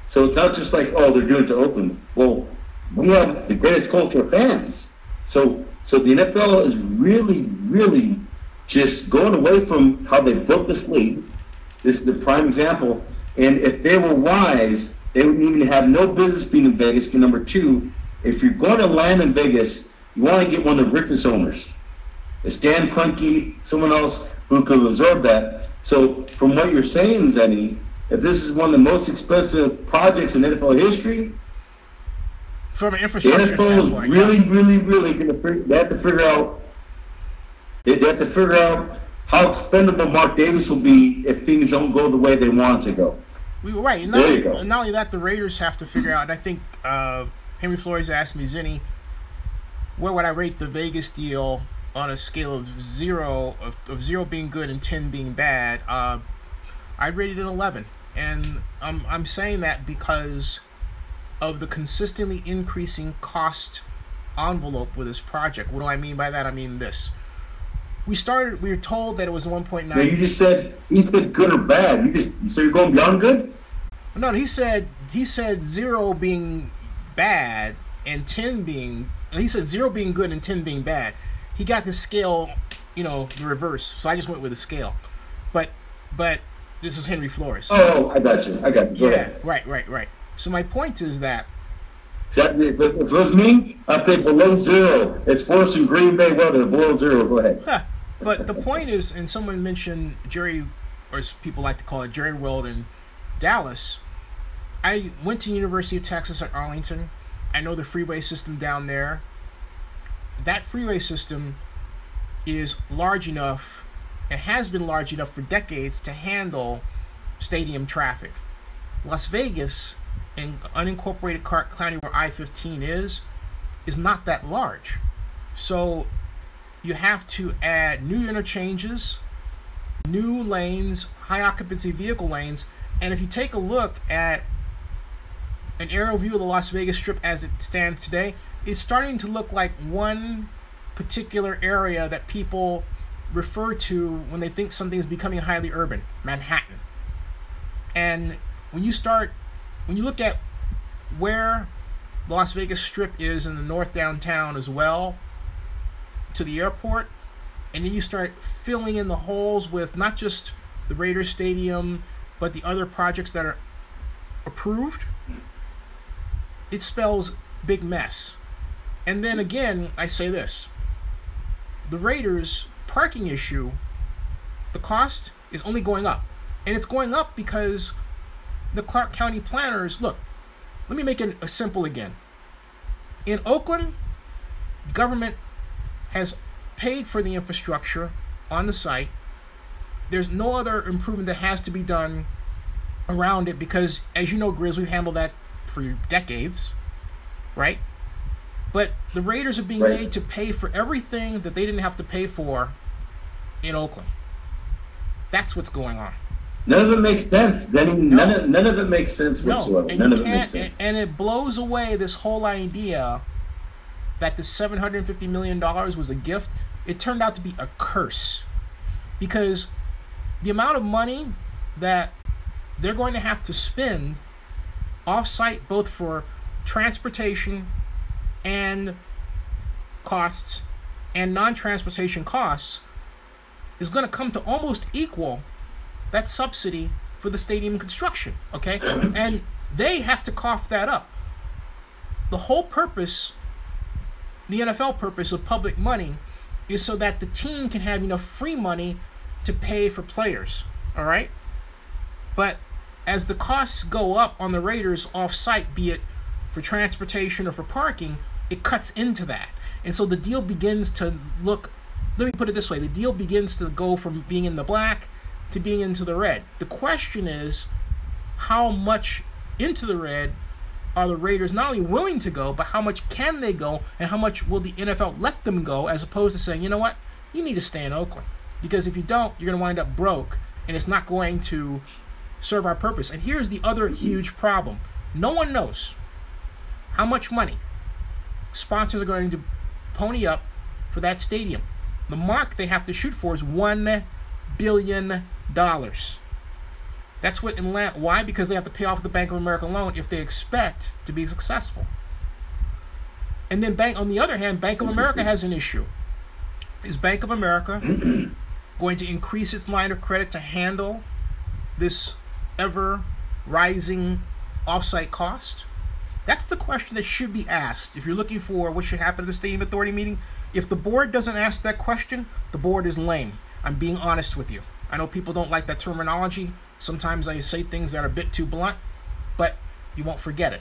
So it's not just like, oh, they're doing it to Oakland. Well, we have the greatest culture of fans. So the NFL is really, really just going away from how they built this league. This is a prime example. And if they were wise, they wouldn't even have no business being in Vegas. But number two, if you're going to land in Vegas, you want to get one of the richest owners. It's Dan Kroenke, someone else who could absorb that. So from what you're saying, Zenny, if this is one of the most expensive projects in NFL history, from an the infrastructure NFL is standpoint, really going to they have to figure out. They have to figure out how expendable Mark Davis will be if things don't go the way they want it to go. We were right. And There you go. not only that, the Raiders have to figure out, and I think Henry Flores asked me, Zinni, where would I rate the Vegas deal on a scale of zero being good and 10 being bad? I'd rate it an 11. And I'm saying that because of the consistently increasing cost envelope with this project. What do I mean by that? I mean this. We were told that it was 1.9. No, you said good or bad. So you're going beyond good? No, he said 0 being bad and 10 being, he said 0 being good and 10 being bad. He got the scale, the reverse. So I just went with the scale. But this is Henry Flores. Oh, I got you. Go ahead. Right. So my point is that. Exactly. If it was me, I'd say below 0. It's worse in Green Bay weather, below 0. Go ahead. But the point is, and someone mentioned Jerry, or as people like to call it, Jerry World in Dallas. I went to University of Texas at Arlington. I know the freeway system down there. That freeway system is large enough, and has been large enough for decades, to handle stadium traffic. Las Vegas, in unincorporated Clark County where I-15 is not that large. So you have to add new interchanges, new lanes, high occupancy vehicle lanes, and if you take a look at an aerial view of the Las Vegas Strip as it stands today, it's starting to look like one particular area that people refer to when they think something is becoming highly urban, Manhattan. And when you look at where the Las Vegas Strip is in the north downtown as well, to the airport, and then you start filling in the holes with not just the Raiders Stadium, but the other projects that are approved, it spells big mess. And then again, I say this. The Raiders parking issue, the cost is only going up. And it's going up because the Clark County planners, look, let me make it simple again. In Oakland, government has paid for the infrastructure on the site. There's no other improvement that has to be done around it because, as you know, Griz, we've handled that for decades, right? But the Raiders are being made to pay for everything that they didn't have to pay for in Oakland. That's what's going on. None of it makes sense. None of it makes sense whatsoever. None of it makes sense. And it blows away this whole idea that the $750 million was a gift. It turned out to be a curse. Because the amount of money that they're going to have to spend off-site, both for transportation and costs and non-transportation costs, is going to come to almost equal that subsidy for the stadium construction, okay? And they have to cough that up. The whole purpose, the NFL purpose of public money, is so that the team can have enough free money to pay for players, all right? But as the costs go up on the Raiders off-site, be it for transportation or for parking, it cuts into that. And so the deal begins to look, let me put it this way, the deal begins to go from being in the black to being into the red. The question is, how much into the red are the Raiders not only willing to go, but how much can they go, and how much will the NFL let them go, as opposed to saying, you know what, you need to stay in Oakland. Because if you don't, you're going to wind up broke, and it's not going to serve our purpose. And here's the other huge problem. No one knows how much money sponsors are going to pony up for that stadium. The mark they have to shoot for is $1 billion. That's what why? Because they have to pay off the Bank of America loan if they expect to be successful. And then on the other hand, Bank of America has an issue. Is Bank of America going to increase its line of credit to handle this ever rising offsite cost? That's the question that should be asked if you're looking for what should happen at the Stadium Authority meeting. If the board doesn't ask that question, the board is lame. I'm being honest with you. I know people don't like that terminology. Sometimes I say things that are a bit too blunt, but you won't forget it.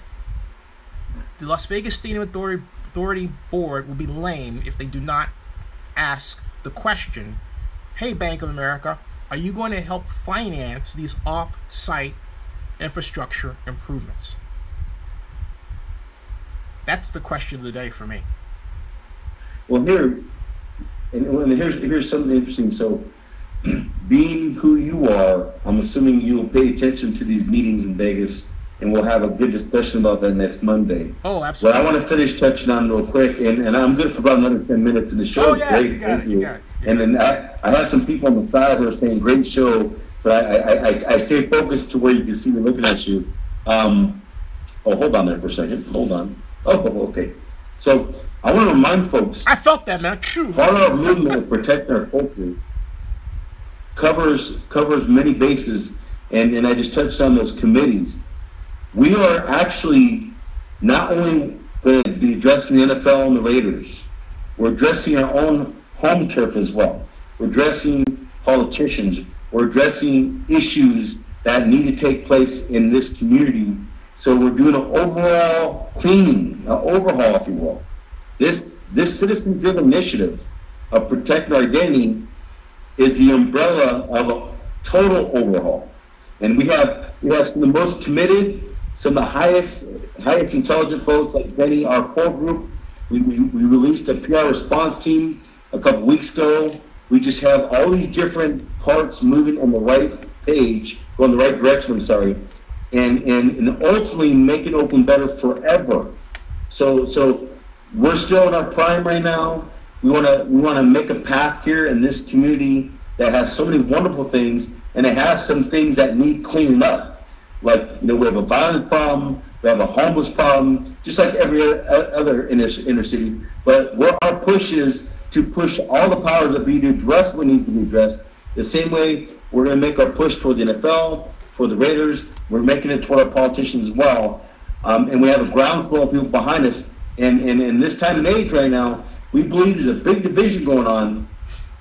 The Las Vegas Stadium Authority board will be lame if they do not ask the question, hey, Bank of America, are you going to help finance these off-site infrastructure improvements? That's the question of the day for me. Well, here's something interesting. So, being who you are, I'm assuming you'll pay attention to these meetings in Vegas, and we'll have a good discussion about that next Monday. Oh, absolutely. What I want to finish touching on real quick, and I'm good for about another 10 minutes, and the show is great. Thank you. And then I have some people on the side who are saying, great show, but I stay focused to where you can see me looking at you. Oh, hold on there for a second. Hold on. Oh, okay. So I want to remind folks, I felt that, man. part of our movement of protecting our culture covers many bases, and I just touched on those committees. We are actually not only going to be addressing the NFL and the Raiders, we're addressing our own home turf as well. We're addressing politicians. We're addressing issues that need to take place in this community. So we're doing an overall cleaning, an overhaul, if you will. This citizen-driven initiative of protecting our identity is the umbrella of a total overhaul. And we have some of the most committed, some of the highest intelligent folks like Zenny, our core group. We released a PR response team a couple weeks ago. We just have all these different parts moving on the right page, going the right direction, I'm sorry, and ultimately making Oakland better forever. So we're still in our prime right now. We want to make a path here in this community that has so many wonderful things, and it has some things that need cleaning up. Like, we have a violence problem, we have a homeless problem, just like every other inner city. But where our push is to push all the powers that be to address what needs to be addressed. The same way we're going to make our push toward the NFL, for the Raiders, we're making it toward our politicians as well. And we have a groundswell of people behind us. And in this time and age right now, we believe there's a big division going on.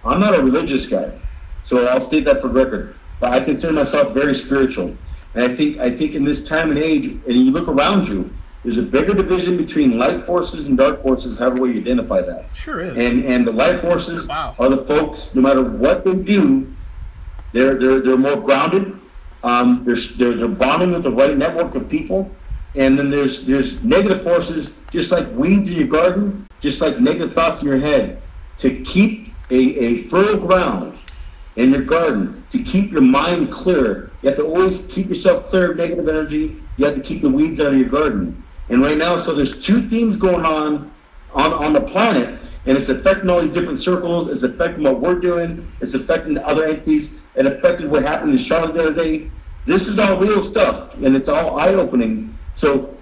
I'm not a religious guy, so I'll state that for the record. But I consider myself very spiritual. And I think in this time and age, and you look around you, there's a bigger division between light forces and dark forces, however way you identify that. Sure is. And the light forces are the folks, no matter what they do, they're more grounded. They're bonding with the right network of people. And then there's negative forces, just like weeds in your garden, just like negative thoughts in your head. To keep a fertile ground in your garden, to keep your mind clear, you have to always keep yourself clear of negative energy. You have to keep the weeds out of your garden. And right now, so there's two things going on the planet, and it's affecting all these different circles. It's affecting what we're doing. It's affecting other entities. It affected what happened in Charlotte the other day. This is all real stuff, and it's all eye-opening. So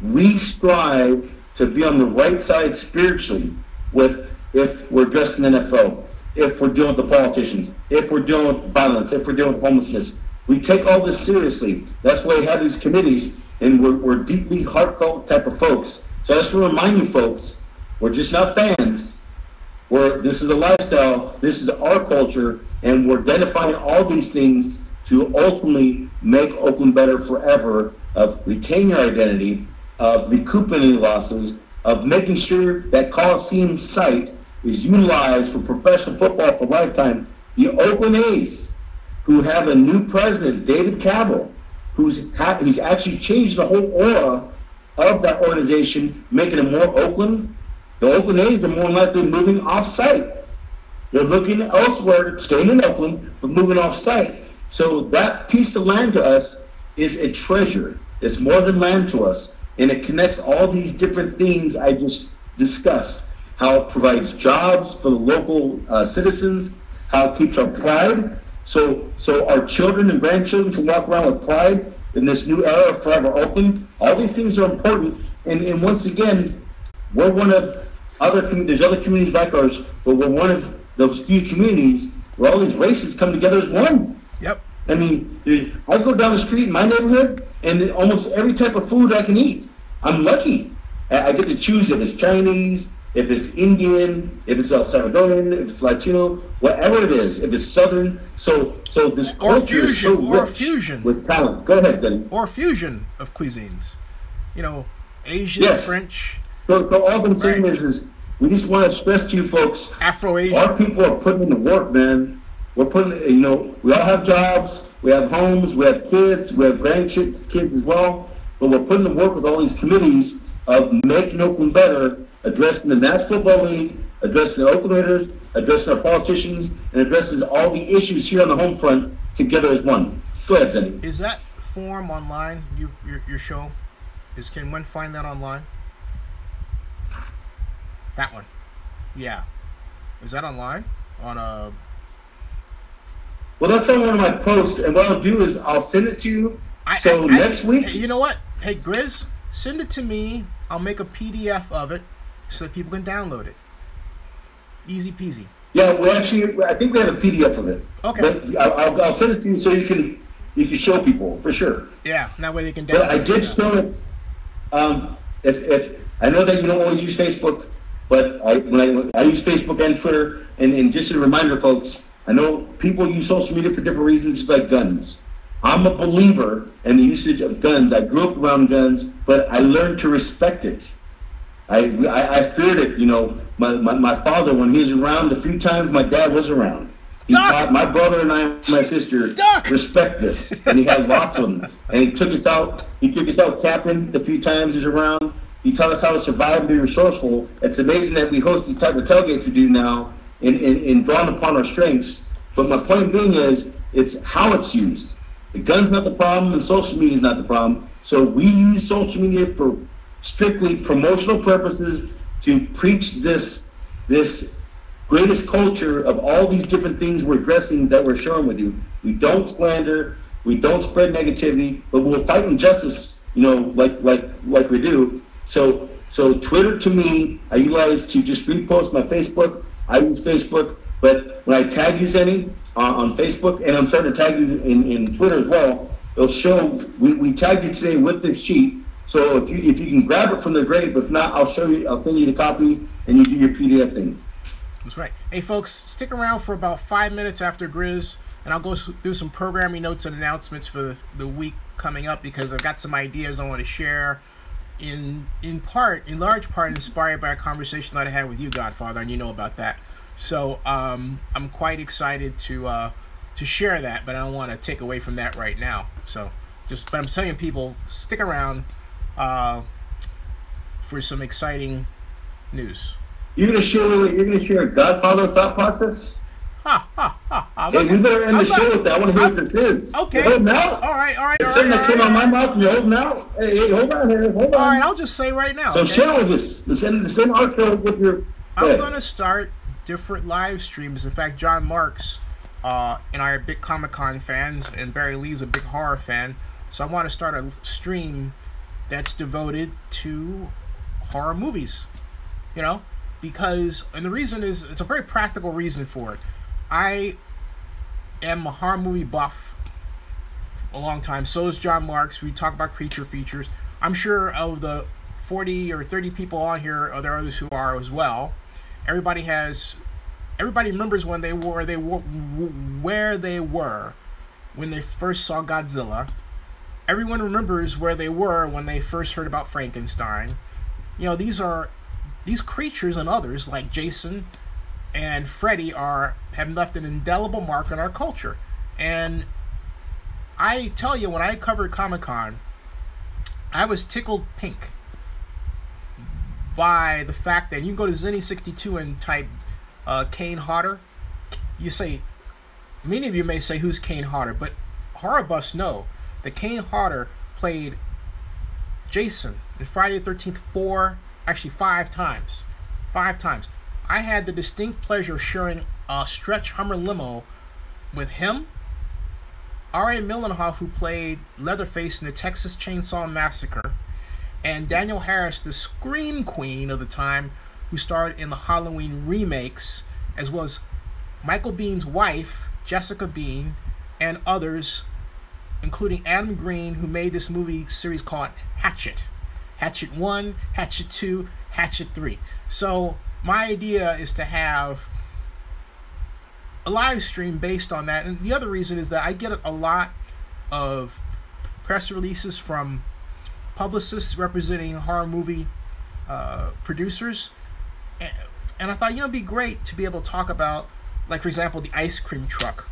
we strive to be on the right side spiritually if we're addressing the NFL, if we're dealing with the politicians, if we're dealing with violence, if we're dealing with homelessness. We take all this seriously. That's why we have these committees, and we're deeply heartfelt type of folks. So I just want to remind you folks, we're just not fans. This is a lifestyle, this is our culture, and we're identifying all these things to ultimately make Oakland better forever, of retaining our identity, of recouping any losses, of making sure that Coliseum site is utilized for professional football for lifetime. The Oakland A's, who have a new president, David Cavill, who's actually changed the whole aura of that organization, making it more Oakland. The Oakland A's are more likely moving off-site. They're looking elsewhere, staying in Oakland, but moving off-site. So that piece of land to us is a treasure. It's more than land to us, and it connects all these different things I just discussed. How it provides jobs for the local citizens, how it keeps our pride, so our children and grandchildren can walk around with pride in this new era of Forever Oakland. All these things are important, and once again, we're one of there's other communities like ours, but we're one of those few communities where all these races come together as one. Yep. I mean, I go down the street in my neighborhood, and almost every type of food I can eat. I'm lucky. I get to choose if it's Chinese, if it's Indian, if it's El Salvadorian, if it's Latino, whatever it is, if it's Southern. So this culture is so rich with talent. Go ahead, Zen. Or fusion of cuisines. Asian, yes. French. So all I'm saying is we just want to stress to you folks, Afro-Asian. Our people are putting in the work, man. We're putting, we all have jobs, we have homes, we have kids, we have grandkids as well, but we're putting to work with all these committees of making Oakland better, addressing the National Football League, addressing the Oakland Raiders, addressing our politicians, and addresses all the issues here on the home front together as one. Go ahead, Zenny. Is that form online, your show? Can one find that online? That one. Yeah. Is that online? Well, that's on one of my posts, and what I'll do is I'll send it to you. Next week. You know what? Hey, Griz, send it to me I'll make a PDF of it so that people can download it. Easy peasy. Yeah, we actually, I think we have a PDF of it. Okay. But I'll send it to you so you can show people for sure. Yeah, that way they can download But I did show it. If I know that you don't always use Facebook, but I use Facebook and Twitter, and just a reminder, folks, I know people use social media for different reasons, just like guns. I'm a believer in the usage of guns. I grew up around guns, but I learned to respect it. I feared it. You know, my father, when he was around, the few times my dad was around, he taught my brother and I, my sister, respect this. And he had lots of them. And he took us out. He took us out camping the few times he was around. He taught us how to survive and be resourceful. It's amazing that we host these type of tailgates we do now in drawing upon our strengths. But my point being is, it's how it's used. The gun's not the problem, and social media is not the problem. So we use social media for strictly promotional purposes to preach this greatest culture of all these different things we're addressing that we're sharing with you. We don't slander, we don't spread negativity, but we'll fight injustice, you know, like we do. So Twitter, to me, I utilize to just repost my Facebook. I use Facebook, but when I tag you, Zenny, on Facebook, and I'm starting to tag you in Twitter as well, it'll show we tagged you today with this sheet. So if you can grab it from there, great. But if not, I'll send you the copy, and you do your PDF thing. That's right. Hey, folks, stick around for about 5 minutes after Griz, and I'll go through some programming notes and announcements for the week coming up, because I've got some ideas I want to share, in large part inspired by a conversation that I had with you, Godfather, and you know about that. So I'm quite excited to share that, but I don't want to take away from that right now. So but I'm telling people, stick around for some exciting news. You're gonna share a Godfather thought process? Hey, we better end the show with that. I want to hear what this is. Okay. You're holding out? All right. It's something that came out of my mouth and you're holding out? Hey, hold on here. Hold on. All right, I'll just say right now. So share with us. The same art show with your... I'm going to start different live streams. In fact, John Marks and I are big Comic-Con fans, and Barry Lee's a big horror fan. So I want to start a stream that's devoted to horror movies. You know? And the reason is, it's a very practical reason for it. I am a horror movie buff a long time. So is John Marks. We talk about creature features. I'm sure of the 40 or 30 people on here, there are others who are as well. Everybody remembers where they were when they first saw Godzilla. Everyone remembers where they were when they first heard about Frankenstein. You know, these creatures and others like Jason and Freddy have left an indelible mark on our culture. And I tell you, when I covered Comic-Con, I was tickled pink by the fact that you can go to Zenny62 and type Kane Hodder. Many of you may say, who's Kane Hodder? But horror buffs know that Kane Hodder played Jason in Friday the 13th 5 times. 5 times. I had the distinct pleasure of sharing a stretch Hummer limo with him, R.A. Millenhoff, who played Leatherface in the Texas Chainsaw Massacre, and Danielle Harris, the Scream Queen of the time, who starred in the Halloween remakes, as well as Michael Bihn's wife, Jessica Biehn, and others, including Adam Green, who made this movie series called Hatchet. Hatchet 1, Hatchet 2, Hatchet 3. So my idea is to have a live stream based on that. And the other reason is that I get a lot of press releases from publicists representing horror movie producers. And I thought, it'd be great to be able to talk about, like, for example, the ice cream truck.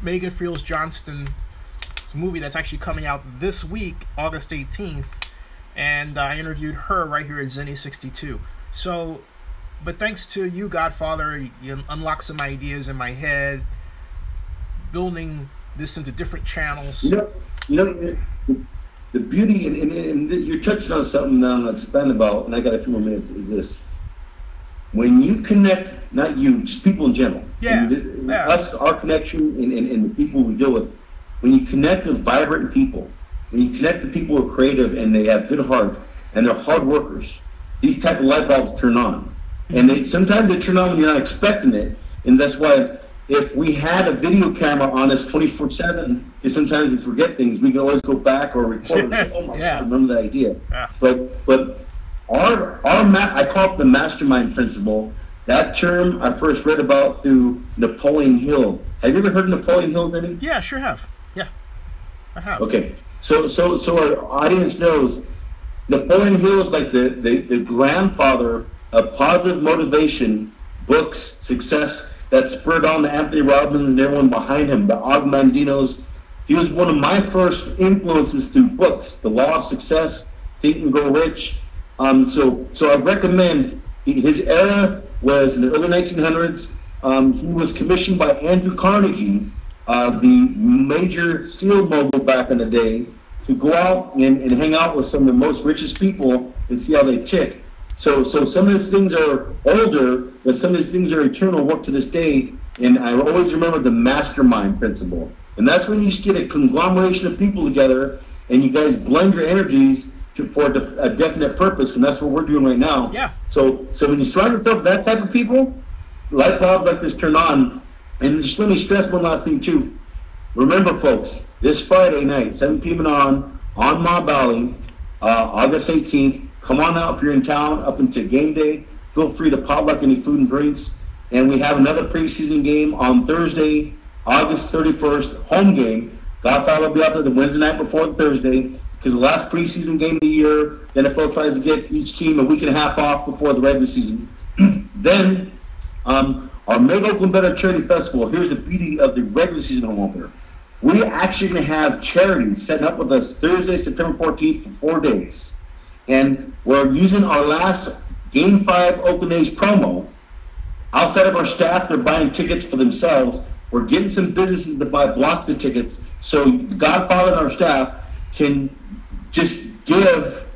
Megan Friels Johnston's movie that's actually coming out this week, August 18th. And I interviewed her right here at Zenny62. So, but thanks to you, Godfather, you unlocked some ideas in my head, building this into different channels. The beauty, and you're touching on something now I'll expand about, and I got a few more minutes, is this. When you connect, not you, just people in general, us, our connection, and the people we deal with, when you connect with vibrant people, when you connect with people who are creative and they have good heart, and they're hard workers. These type of light bulbs turn on. And sometimes they turn on when you're not expecting it. And that's why if we had a video camera on us 24/7, because sometimes we forget things, we can always go back or record and say, oh my God, I remember that idea. Yeah. But I call it the mastermind principle. That term I first read about through Napoleon Hill. Have you ever heard of Napoleon Hill's any? Yeah, sure have. Yeah, I have. Okay, so our audience knows Napoleon Hill is like the grandfather of positive motivation, books, success that spurred on the Anthony Robbins and everyone behind him, the Og Mandinos. He was one of my first influences through books, The Law of Success, Think and Grow Rich. So I recommend. His era was in the early 1900s. He was commissioned by Andrew Carnegie, the major steel mogul back in the day, to go out and hang out with some of the most richest people and see how they tick. So some of these things are older, but some of these things are eternal, work to this day. And I always remember the mastermind principle. And that's when you just get a conglomeration of people together and you guys blend your energies for a definite purpose, and that's what we're doing right now. Yeah. So when you surround yourself with that type of people, light bulbs like this turn on. And just let me stress one last thing too. Remember, folks, this Friday night, 7 p.m. and on Ma Valley, August 18th. Come on out if you're in town up until game day. Feel free to potluck any food and drinks. And we have another preseason game on Thursday, August 31st, home game. Godfather will be out there the Wednesday night before the Thursday, because the last preseason game of the year, the NFL tries to get each team a week and a half off before the regular season. Then, our Make Oakland Better Charity Festival, here's the beauty of the regular season home opener. We're actually going to have charities setting up with us Thursday, September 14th for 4 days. And we're using our last Game 5 Oakland A's promo. Outside of our staff, they're buying tickets for themselves. We're getting some businesses to buy blocks of tickets so Godfather and our staff can just give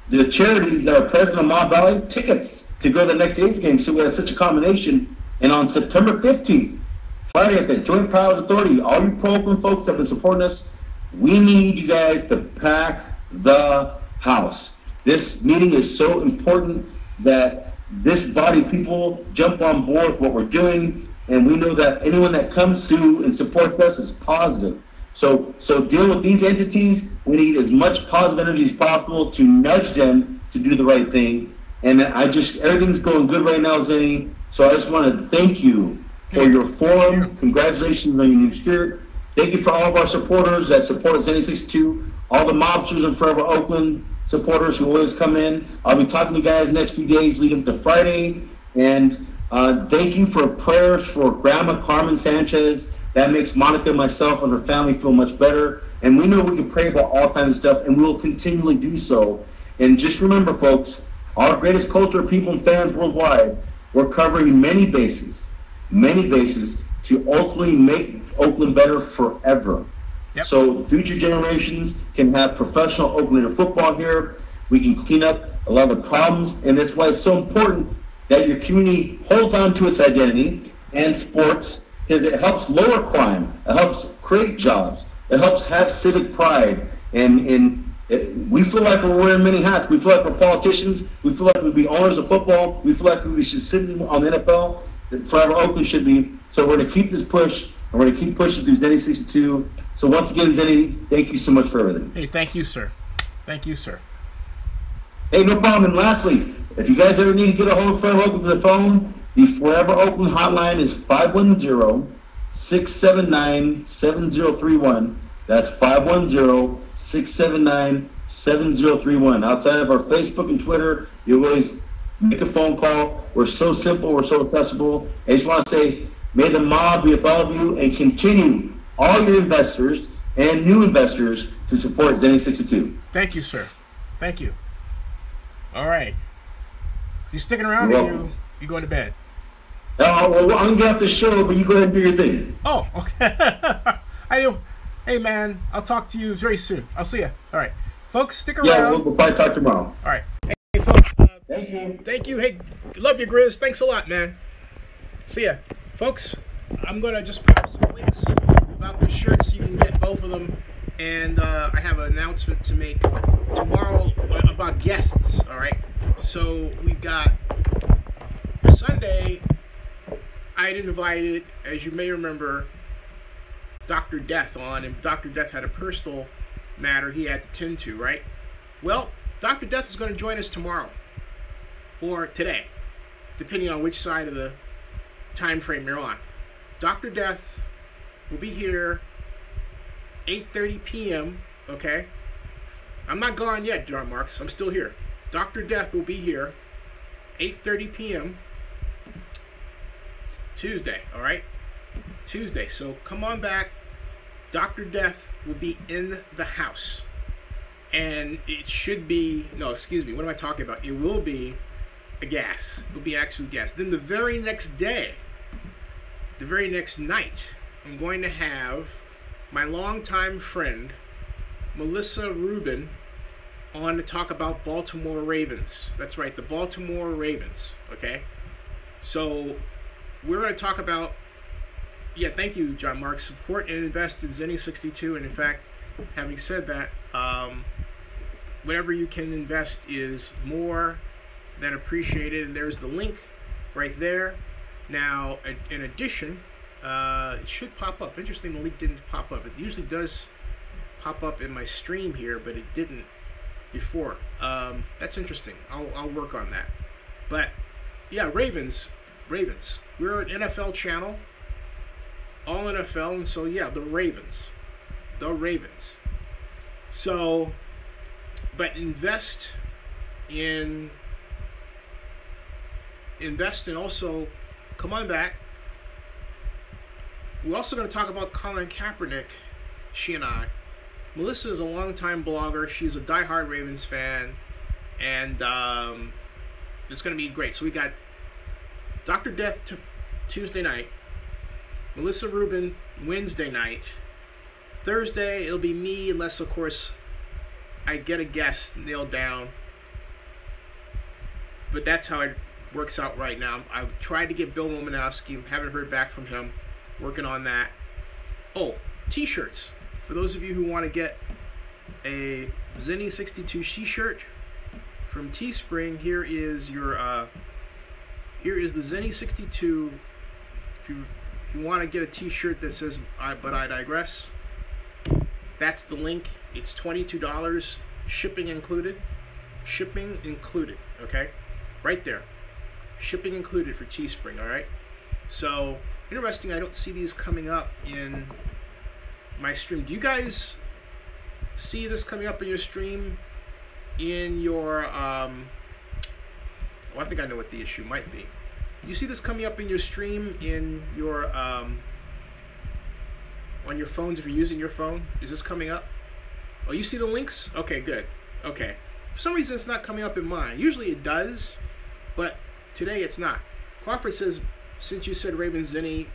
the charities that are present in Ma Valley tickets to go to the next A's game. So we have such a combination. And on September 15th, Friday at the Joint Powers Authority, all you pro-Oakland folks that have been supporting us, we need you guys to pack the house. This meeting is so important that this body of people jump on board with what we're doing, and we know that anyone that comes through and supports us is positive. So deal with these entities. We need as much positive energy as possible to nudge them to do the right thing. And everything's going good right now, Zenny. So I just want to thank you for your forum. Congratulations on your new shirt. Thank you for all of our supporters that support Zenny62, all the mobsters in Forever Oakland supporters who always come in. I'll be talking to you guys next few days leading up to Friday. And thank you for prayers for Grandma Carmen Sanchez. That makes Monica, myself, and her family feel much better. And we know we can pray about all kinds of stuff, and we will continually do so. And just remember, folks, our greatest culture of people and fans worldwide, we're covering many bases to ultimately make Oakland better forever. Yep. So future generations can have professional Oaklander football here. We can clean up a lot of the problems, and that's why it's so important that your community holds on to its identity and sports, because it helps lower crime, it helps create jobs, it helps have civic pride, and we feel like we're wearing many hats. We feel like we're politicians. We feel like we'd be owners of football. We feel like we should sit on the NFL. That Forever Oakland should be. So we're going to keep this push, and we're going to keep pushing through Zenny62. So once again, Zenny, thank you so much for everything. Hey, thank you, sir. Thank you, sir. Hey, no problem. And lastly, if you guys ever need to get a hold of Forever Oakland to the phone, the Forever Oakland hotline is 510-679-7031. That's 510-679-7031. Outside of our Facebook and Twitter, you always make a phone call. We're so simple. We're so accessible. I just want to say, may the mob be with all of you, and continue all your investors and new investors to support Zenny62. Thank you, sir. Thank you. All right. You sticking around, or you going to bed? Well, I'm going to get off the show, but you go ahead and do your thing. Oh, okay. I do. Hey, man, I'll talk to you very soon. I'll see you. All right. Folks, stick around. Yeah, we'll probably talk tomorrow. All right. Hey, folks. Thank you. Thank you. Hey, love you, Griz. Thanks a lot, man. See ya. Folks, I'm going to just put up some links about the shirts. You can get both of them. And I have an announcement to make tomorrow about guests, all right? So we've got Sunday, I had invited, as you may remember, Dr. Death on, and Dr. Death had a personal matter he had to tend to, right? Well, Dr. Death is going to join us tomorrow, or today, depending on which side of the time frame you're on. Dr. Death will be here 8:30 p.m., okay? I'm not gone yet, John Marks. I'm still here. Dr. Death will be here 8:30 p.m. Tuesday, all right? Tuesday. So come on back. Dr. Death will be in the house. And it should be, no, excuse me, what am I talking about? It will be a gas. It will be actually gas. Then the very next day, the very next night, I'm going to have my longtime friend, Melissa Rubin, on to talk about Baltimore Ravens. That's right, the Baltimore Ravens, okay? So we're going to talk about, yeah, thank you, John Mark, support and invest in Zenny62. And in fact, having said that, whatever you can invest is more than appreciated. And there's the link right there. Now, in addition, it should pop up. Interesting, the link didn't pop up. It usually does pop up in my stream here, but it didn't before. That's interesting. I'll work on that. But yeah, Ravens. We're an NFL channel, all NFL, and so yeah, the Ravens. So, but invest in also, come on back. We're also going to talk about Colin Kaepernick, she and I. Melissa is a longtime blogger. She's a diehard Ravens fan. And it's going to be great. So we got Dr. Death Tuesday night. Melissa Rubin Wednesday night. Thursday, it'll be me, unless, of course, I get a guest nailed down. But that's how it works out right now. I've tried to get Bill Romanowski. Haven't heard back from him. Working on that. Oh, t-shirts. For those of you who want to get a Zenny62 t-shirt from Teespring, here is the Zenny62. If you want to get a t-shirt that says "But I digress," that's the link. It's $22, shipping included. Shipping included, okay? Right there. Shipping included for Teespring, all right? So, interesting, I don't see these coming up in my stream. Do you guys see this coming up in your stream? In your, well, I think I know what the issue might be. Do you see this coming up in your stream in your, on your phones if you're using your phone? Is this coming up? Oh, you see the links? Okay, good. Okay. For some reason, it's not coming up in mine. Usually it does, but today it's not. Crawford says, since you said Ravens Zenny,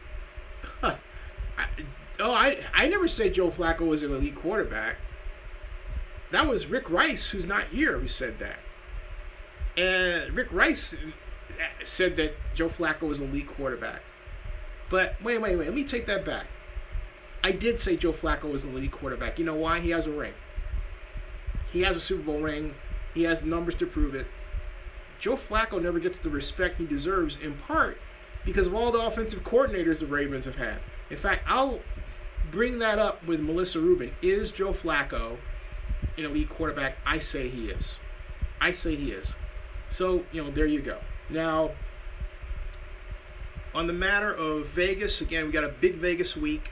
I never said Joe Flacco was an elite quarterback. That was Rick Rice, who's not here, who said that. And Rick Rice said that Joe Flacco was an elite quarterback. But wait, let me take that back. I did say Joe Flacco was an elite quarterback. You know why? He has a ring. He has a Super Bowl ring. He has the numbers to prove it. Joe Flacco never gets the respect he deserves, in part because of all the offensive coordinators the Ravens have had. In fact, I'll bring that up with Melissa Rubin. Is Joe Flacco an elite quarterback? I say he is. So, there you go. Now, on the matter of Vegas, again, we got a big Vegas week.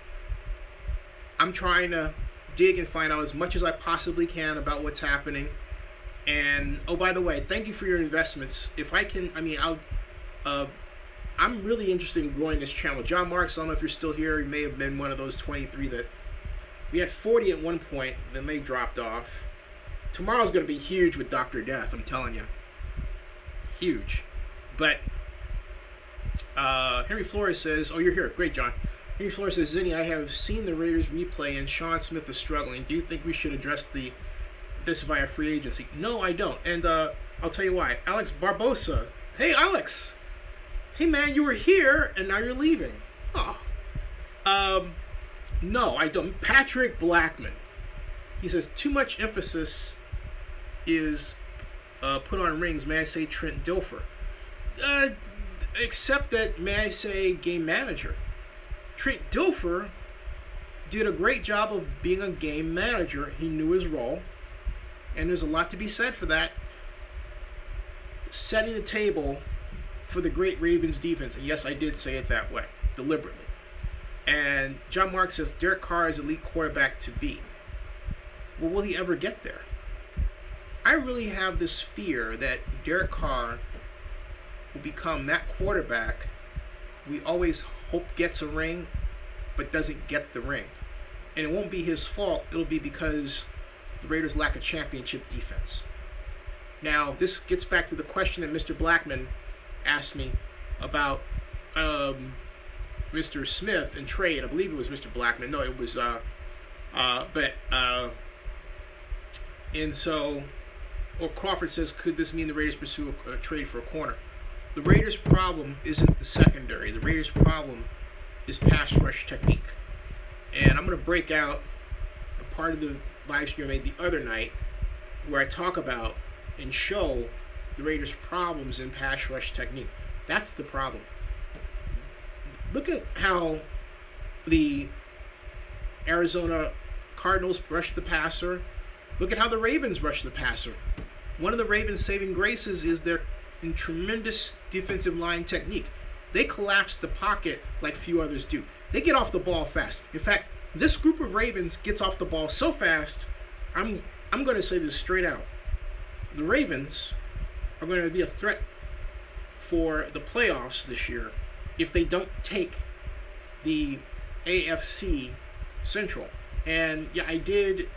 I'm trying to dig and find out as much as I possibly can about what's happening. And, oh, by the way, thank you for your investments. If I can, I'm really interested in growing this channel. John Marks, I don't know if you're still here. You may have been one of those 23 that, we had 40 at one point, then they dropped off. Tomorrow's going to be huge with Dr. Death, I'm telling you. Huge. But, Henry Flores says, oh, you're here. Great, John. Henry Flores says, Zenny, I have seen the Raiders replay and Sean Smith is struggling. Do you think we should address this via free agency? No, I don't. And I'll tell you why. Alex Barbosa. Hey, Alex. Hey, man, you were here and now you're leaving. Oh. No, I don't. Patrick Blackman. He says, too much emphasis is put on rings. May I say Trent Dilfer? Except that, may I say, game manager. Trent Dilfer did a great job of being a game manager. He knew his role, and there's a lot to be said for that. Setting the table for the great Ravens defense. And yes, I did say it that way, deliberately. And John Mark says, Derek Carr is elite quarterback to beat. Well, will he ever get there? I really have this fear that Derek Carr will become that quarterback we always hope gets a ring, but doesn't get the ring. And it won't be his fault. It'll be because the Raiders lack a championship defense. Now, this gets back to the question that Mr. Blackman asked me about Mr. Smith and trade. I believe it was Mr. Blackman. No, it was, and so, or Crawford says, could this mean the Raiders pursue a trade for a corner? The Raiders' problem isn't the secondary. The Raiders' problem is pass rush technique. And I'm going to break out a part of the live stream I made the other night where I talk about and show the Raiders' problems in pass rush technique. That's the problem. Look at how the Arizona Cardinals rush the passer. Look at how the Ravens rush the passer. One of the Ravens' saving graces is their tremendous defensive line technique. They collapse the pocket like few others do. They get off the ball fast. In fact, this group of Ravens gets off the ball so fast, I'm going to say this straight out. The Ravens are going to be a threat for the playoffs this year if they don't take the AFC Central. And yeah, I did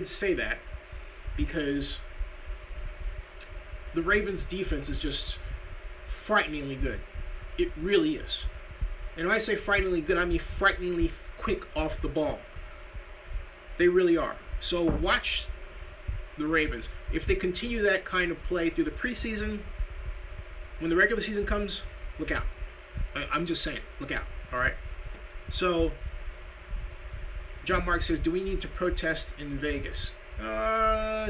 say that because the Ravens' defense is just frighteningly good. It really is. And when I say frighteningly good, I mean frighteningly quick off the ball. They really are. So watch the Ravens. If they continue that kind of play through the preseason, when the regular season comes, look out. I'm just saying, look out. All right? So John Mark says, do we need to protest in Vegas?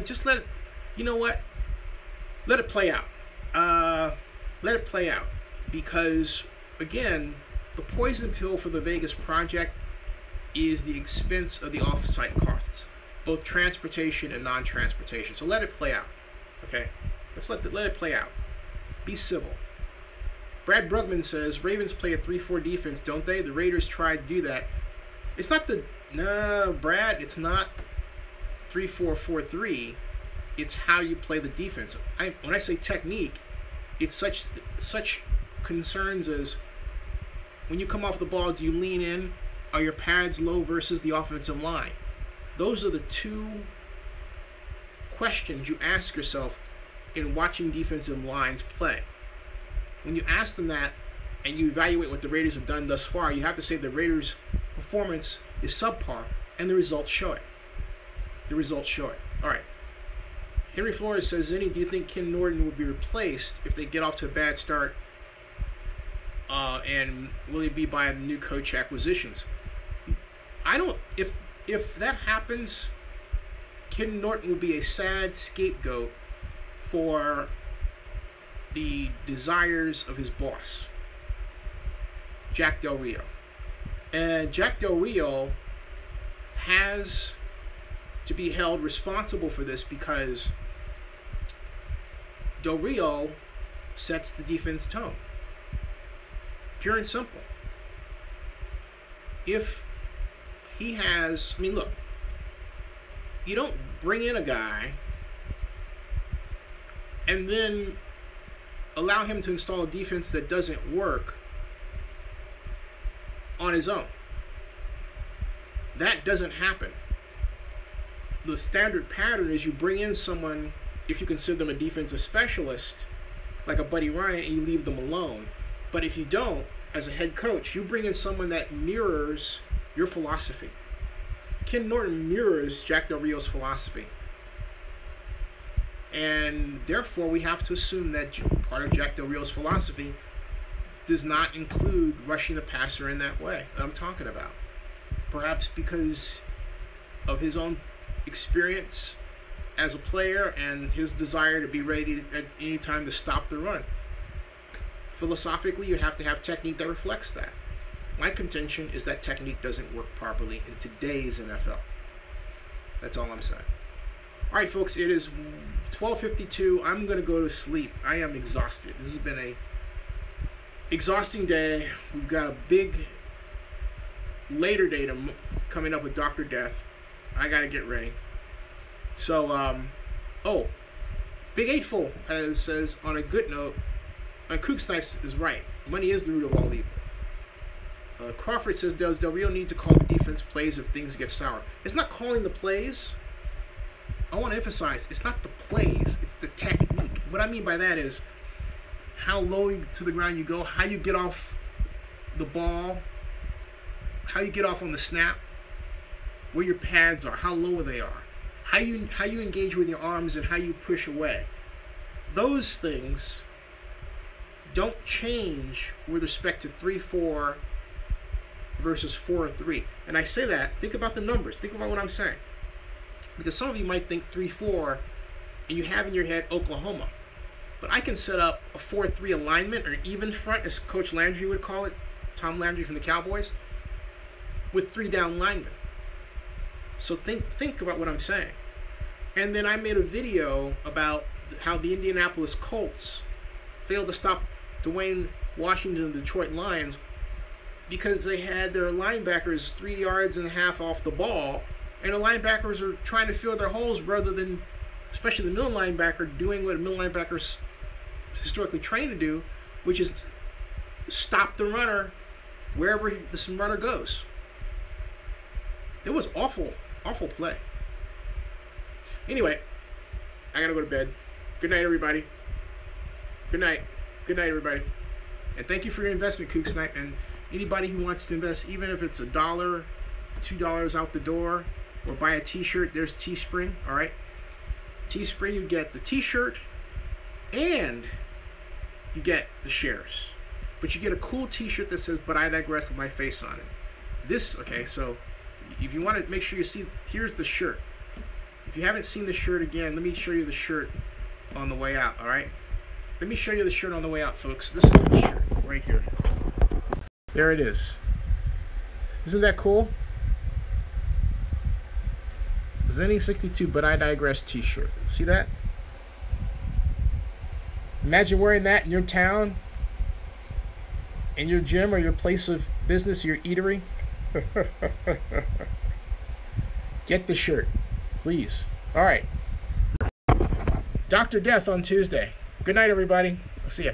Just let it, you know what? Let it play out. Let it play out. Because, again, the poison pill for the Vegas project is the expense of the off-site costs, both transportation and non-transportation. So let it play out. Okay? Let it play out. Be civil. Brad Brugman says, Ravens play a 3-4 defense, don't they? The Raiders tried to do that. It's not the... No, Brad, it's not 3-4-4-3. It's how you play the defense. When I say technique, it's such concerns as when you come off the ball, do you lean in? Are your pads low versus the offensive line? Those are the two questions you ask yourself in watching defensive lines play. When you ask them that and you evaluate what the Raiders have done thus far, you have to say the Raiders' performance is subpar, and the results show it. The results show it. All right. Henry Flores says, Zinni, do you think Ken Norton will be replaced if they get off to a bad start? And will he be by new coach acquisitions? I don't. If that happens, Ken Norton will be a sad scapegoat for the desires of his boss, Jack Del Rio. And Jack Del Rio has to be held responsible for this because Del Rio sets the defense tone. Pure and simple. If he has, I mean, look, you don't bring in a guy and then allow him to install a defense that doesn't work on his own. That doesn't happen. The standard pattern is you bring in someone, if you consider them a defensive specialist, like a Buddy Ryan, and you leave them alone. But if you don't, as a head coach, you bring in someone that mirrors your philosophy. Ken Norton mirrors Jack Del Rio's philosophy. And therefore, we have to assume that part of Jack Del Rio's philosophy does not include rushing the passer in that way that I'm talking about. Perhaps because of his own experience as a player and his desire to be ready at any time to stop the run. Philosophically, you have to have technique that reflects that. My contention is that technique doesn't work properly in today's NFL. That's all I'm saying. All right, folks, it is 12:52. I'm going to go to sleep. I am exhausted. This has been a exhausting day. We've got a big later date coming up with Dr. Death. I got to get ready. So, Big Eightful says, on a good note, Kook Snipes is right. Money is the root of all evil. Crawford says, does Del Rio need to call the defense plays if things get sour? It's not calling the plays. I want to emphasize, it's not the plays, it's the technique. What I mean by that is how low to the ground you go, how you get off the ball, how you get off on the snap, where your pads are, how low they are, how you engage with your arms and how you push away. Those things don't change with respect to 3-4 versus 4-3. And I say that, think about the numbers, think about what I'm saying. Because some of you might think 3-4 and you have in your head Oklahoma. But I can set up a 4-3 alignment or even front, as Coach Landry would call it, Tom Landry from the Cowboys, with 3 down linemen. So think about what I'm saying. And then I made a video about how the Indianapolis Colts failed to stop Dwayne Washington and the Detroit Lions because they had their linebackers 3.5 yards off the ball, and the linebackers are trying to fill their holes rather than, especially the middle linebacker, doing what a middle linebackers historically trained to do, which is stop the runner wherever this runner goes. It was awful play. Anyway, I gotta go to bed. Good night, everybody. Good night. Good night, everybody. And thank you for your investment, Kook Snipe. And anybody who wants to invest, even if it's $1, $2 out the door, or buy a t-shirt, there's Teespring, all right? Teespring, you get the t-shirt and you get the shares. But you get a cool t-shirt that says, "But I digress," with my face on it. Okay, so if you want to make sure you see, here's the shirt. If you haven't seen the shirt again, let me show you the shirt on the way out, all right? Let me show you the shirt on the way out, folks. This is the shirt right here. There it is. Isn't that cool? Zenny 62, "But I digress" t-shirt. See that? Imagine wearing that in your town, in your gym or your place of business, your eatery. Get the shirt, please. All right. Dr. Death on Tuesday. Good night, everybody. I'll see ya.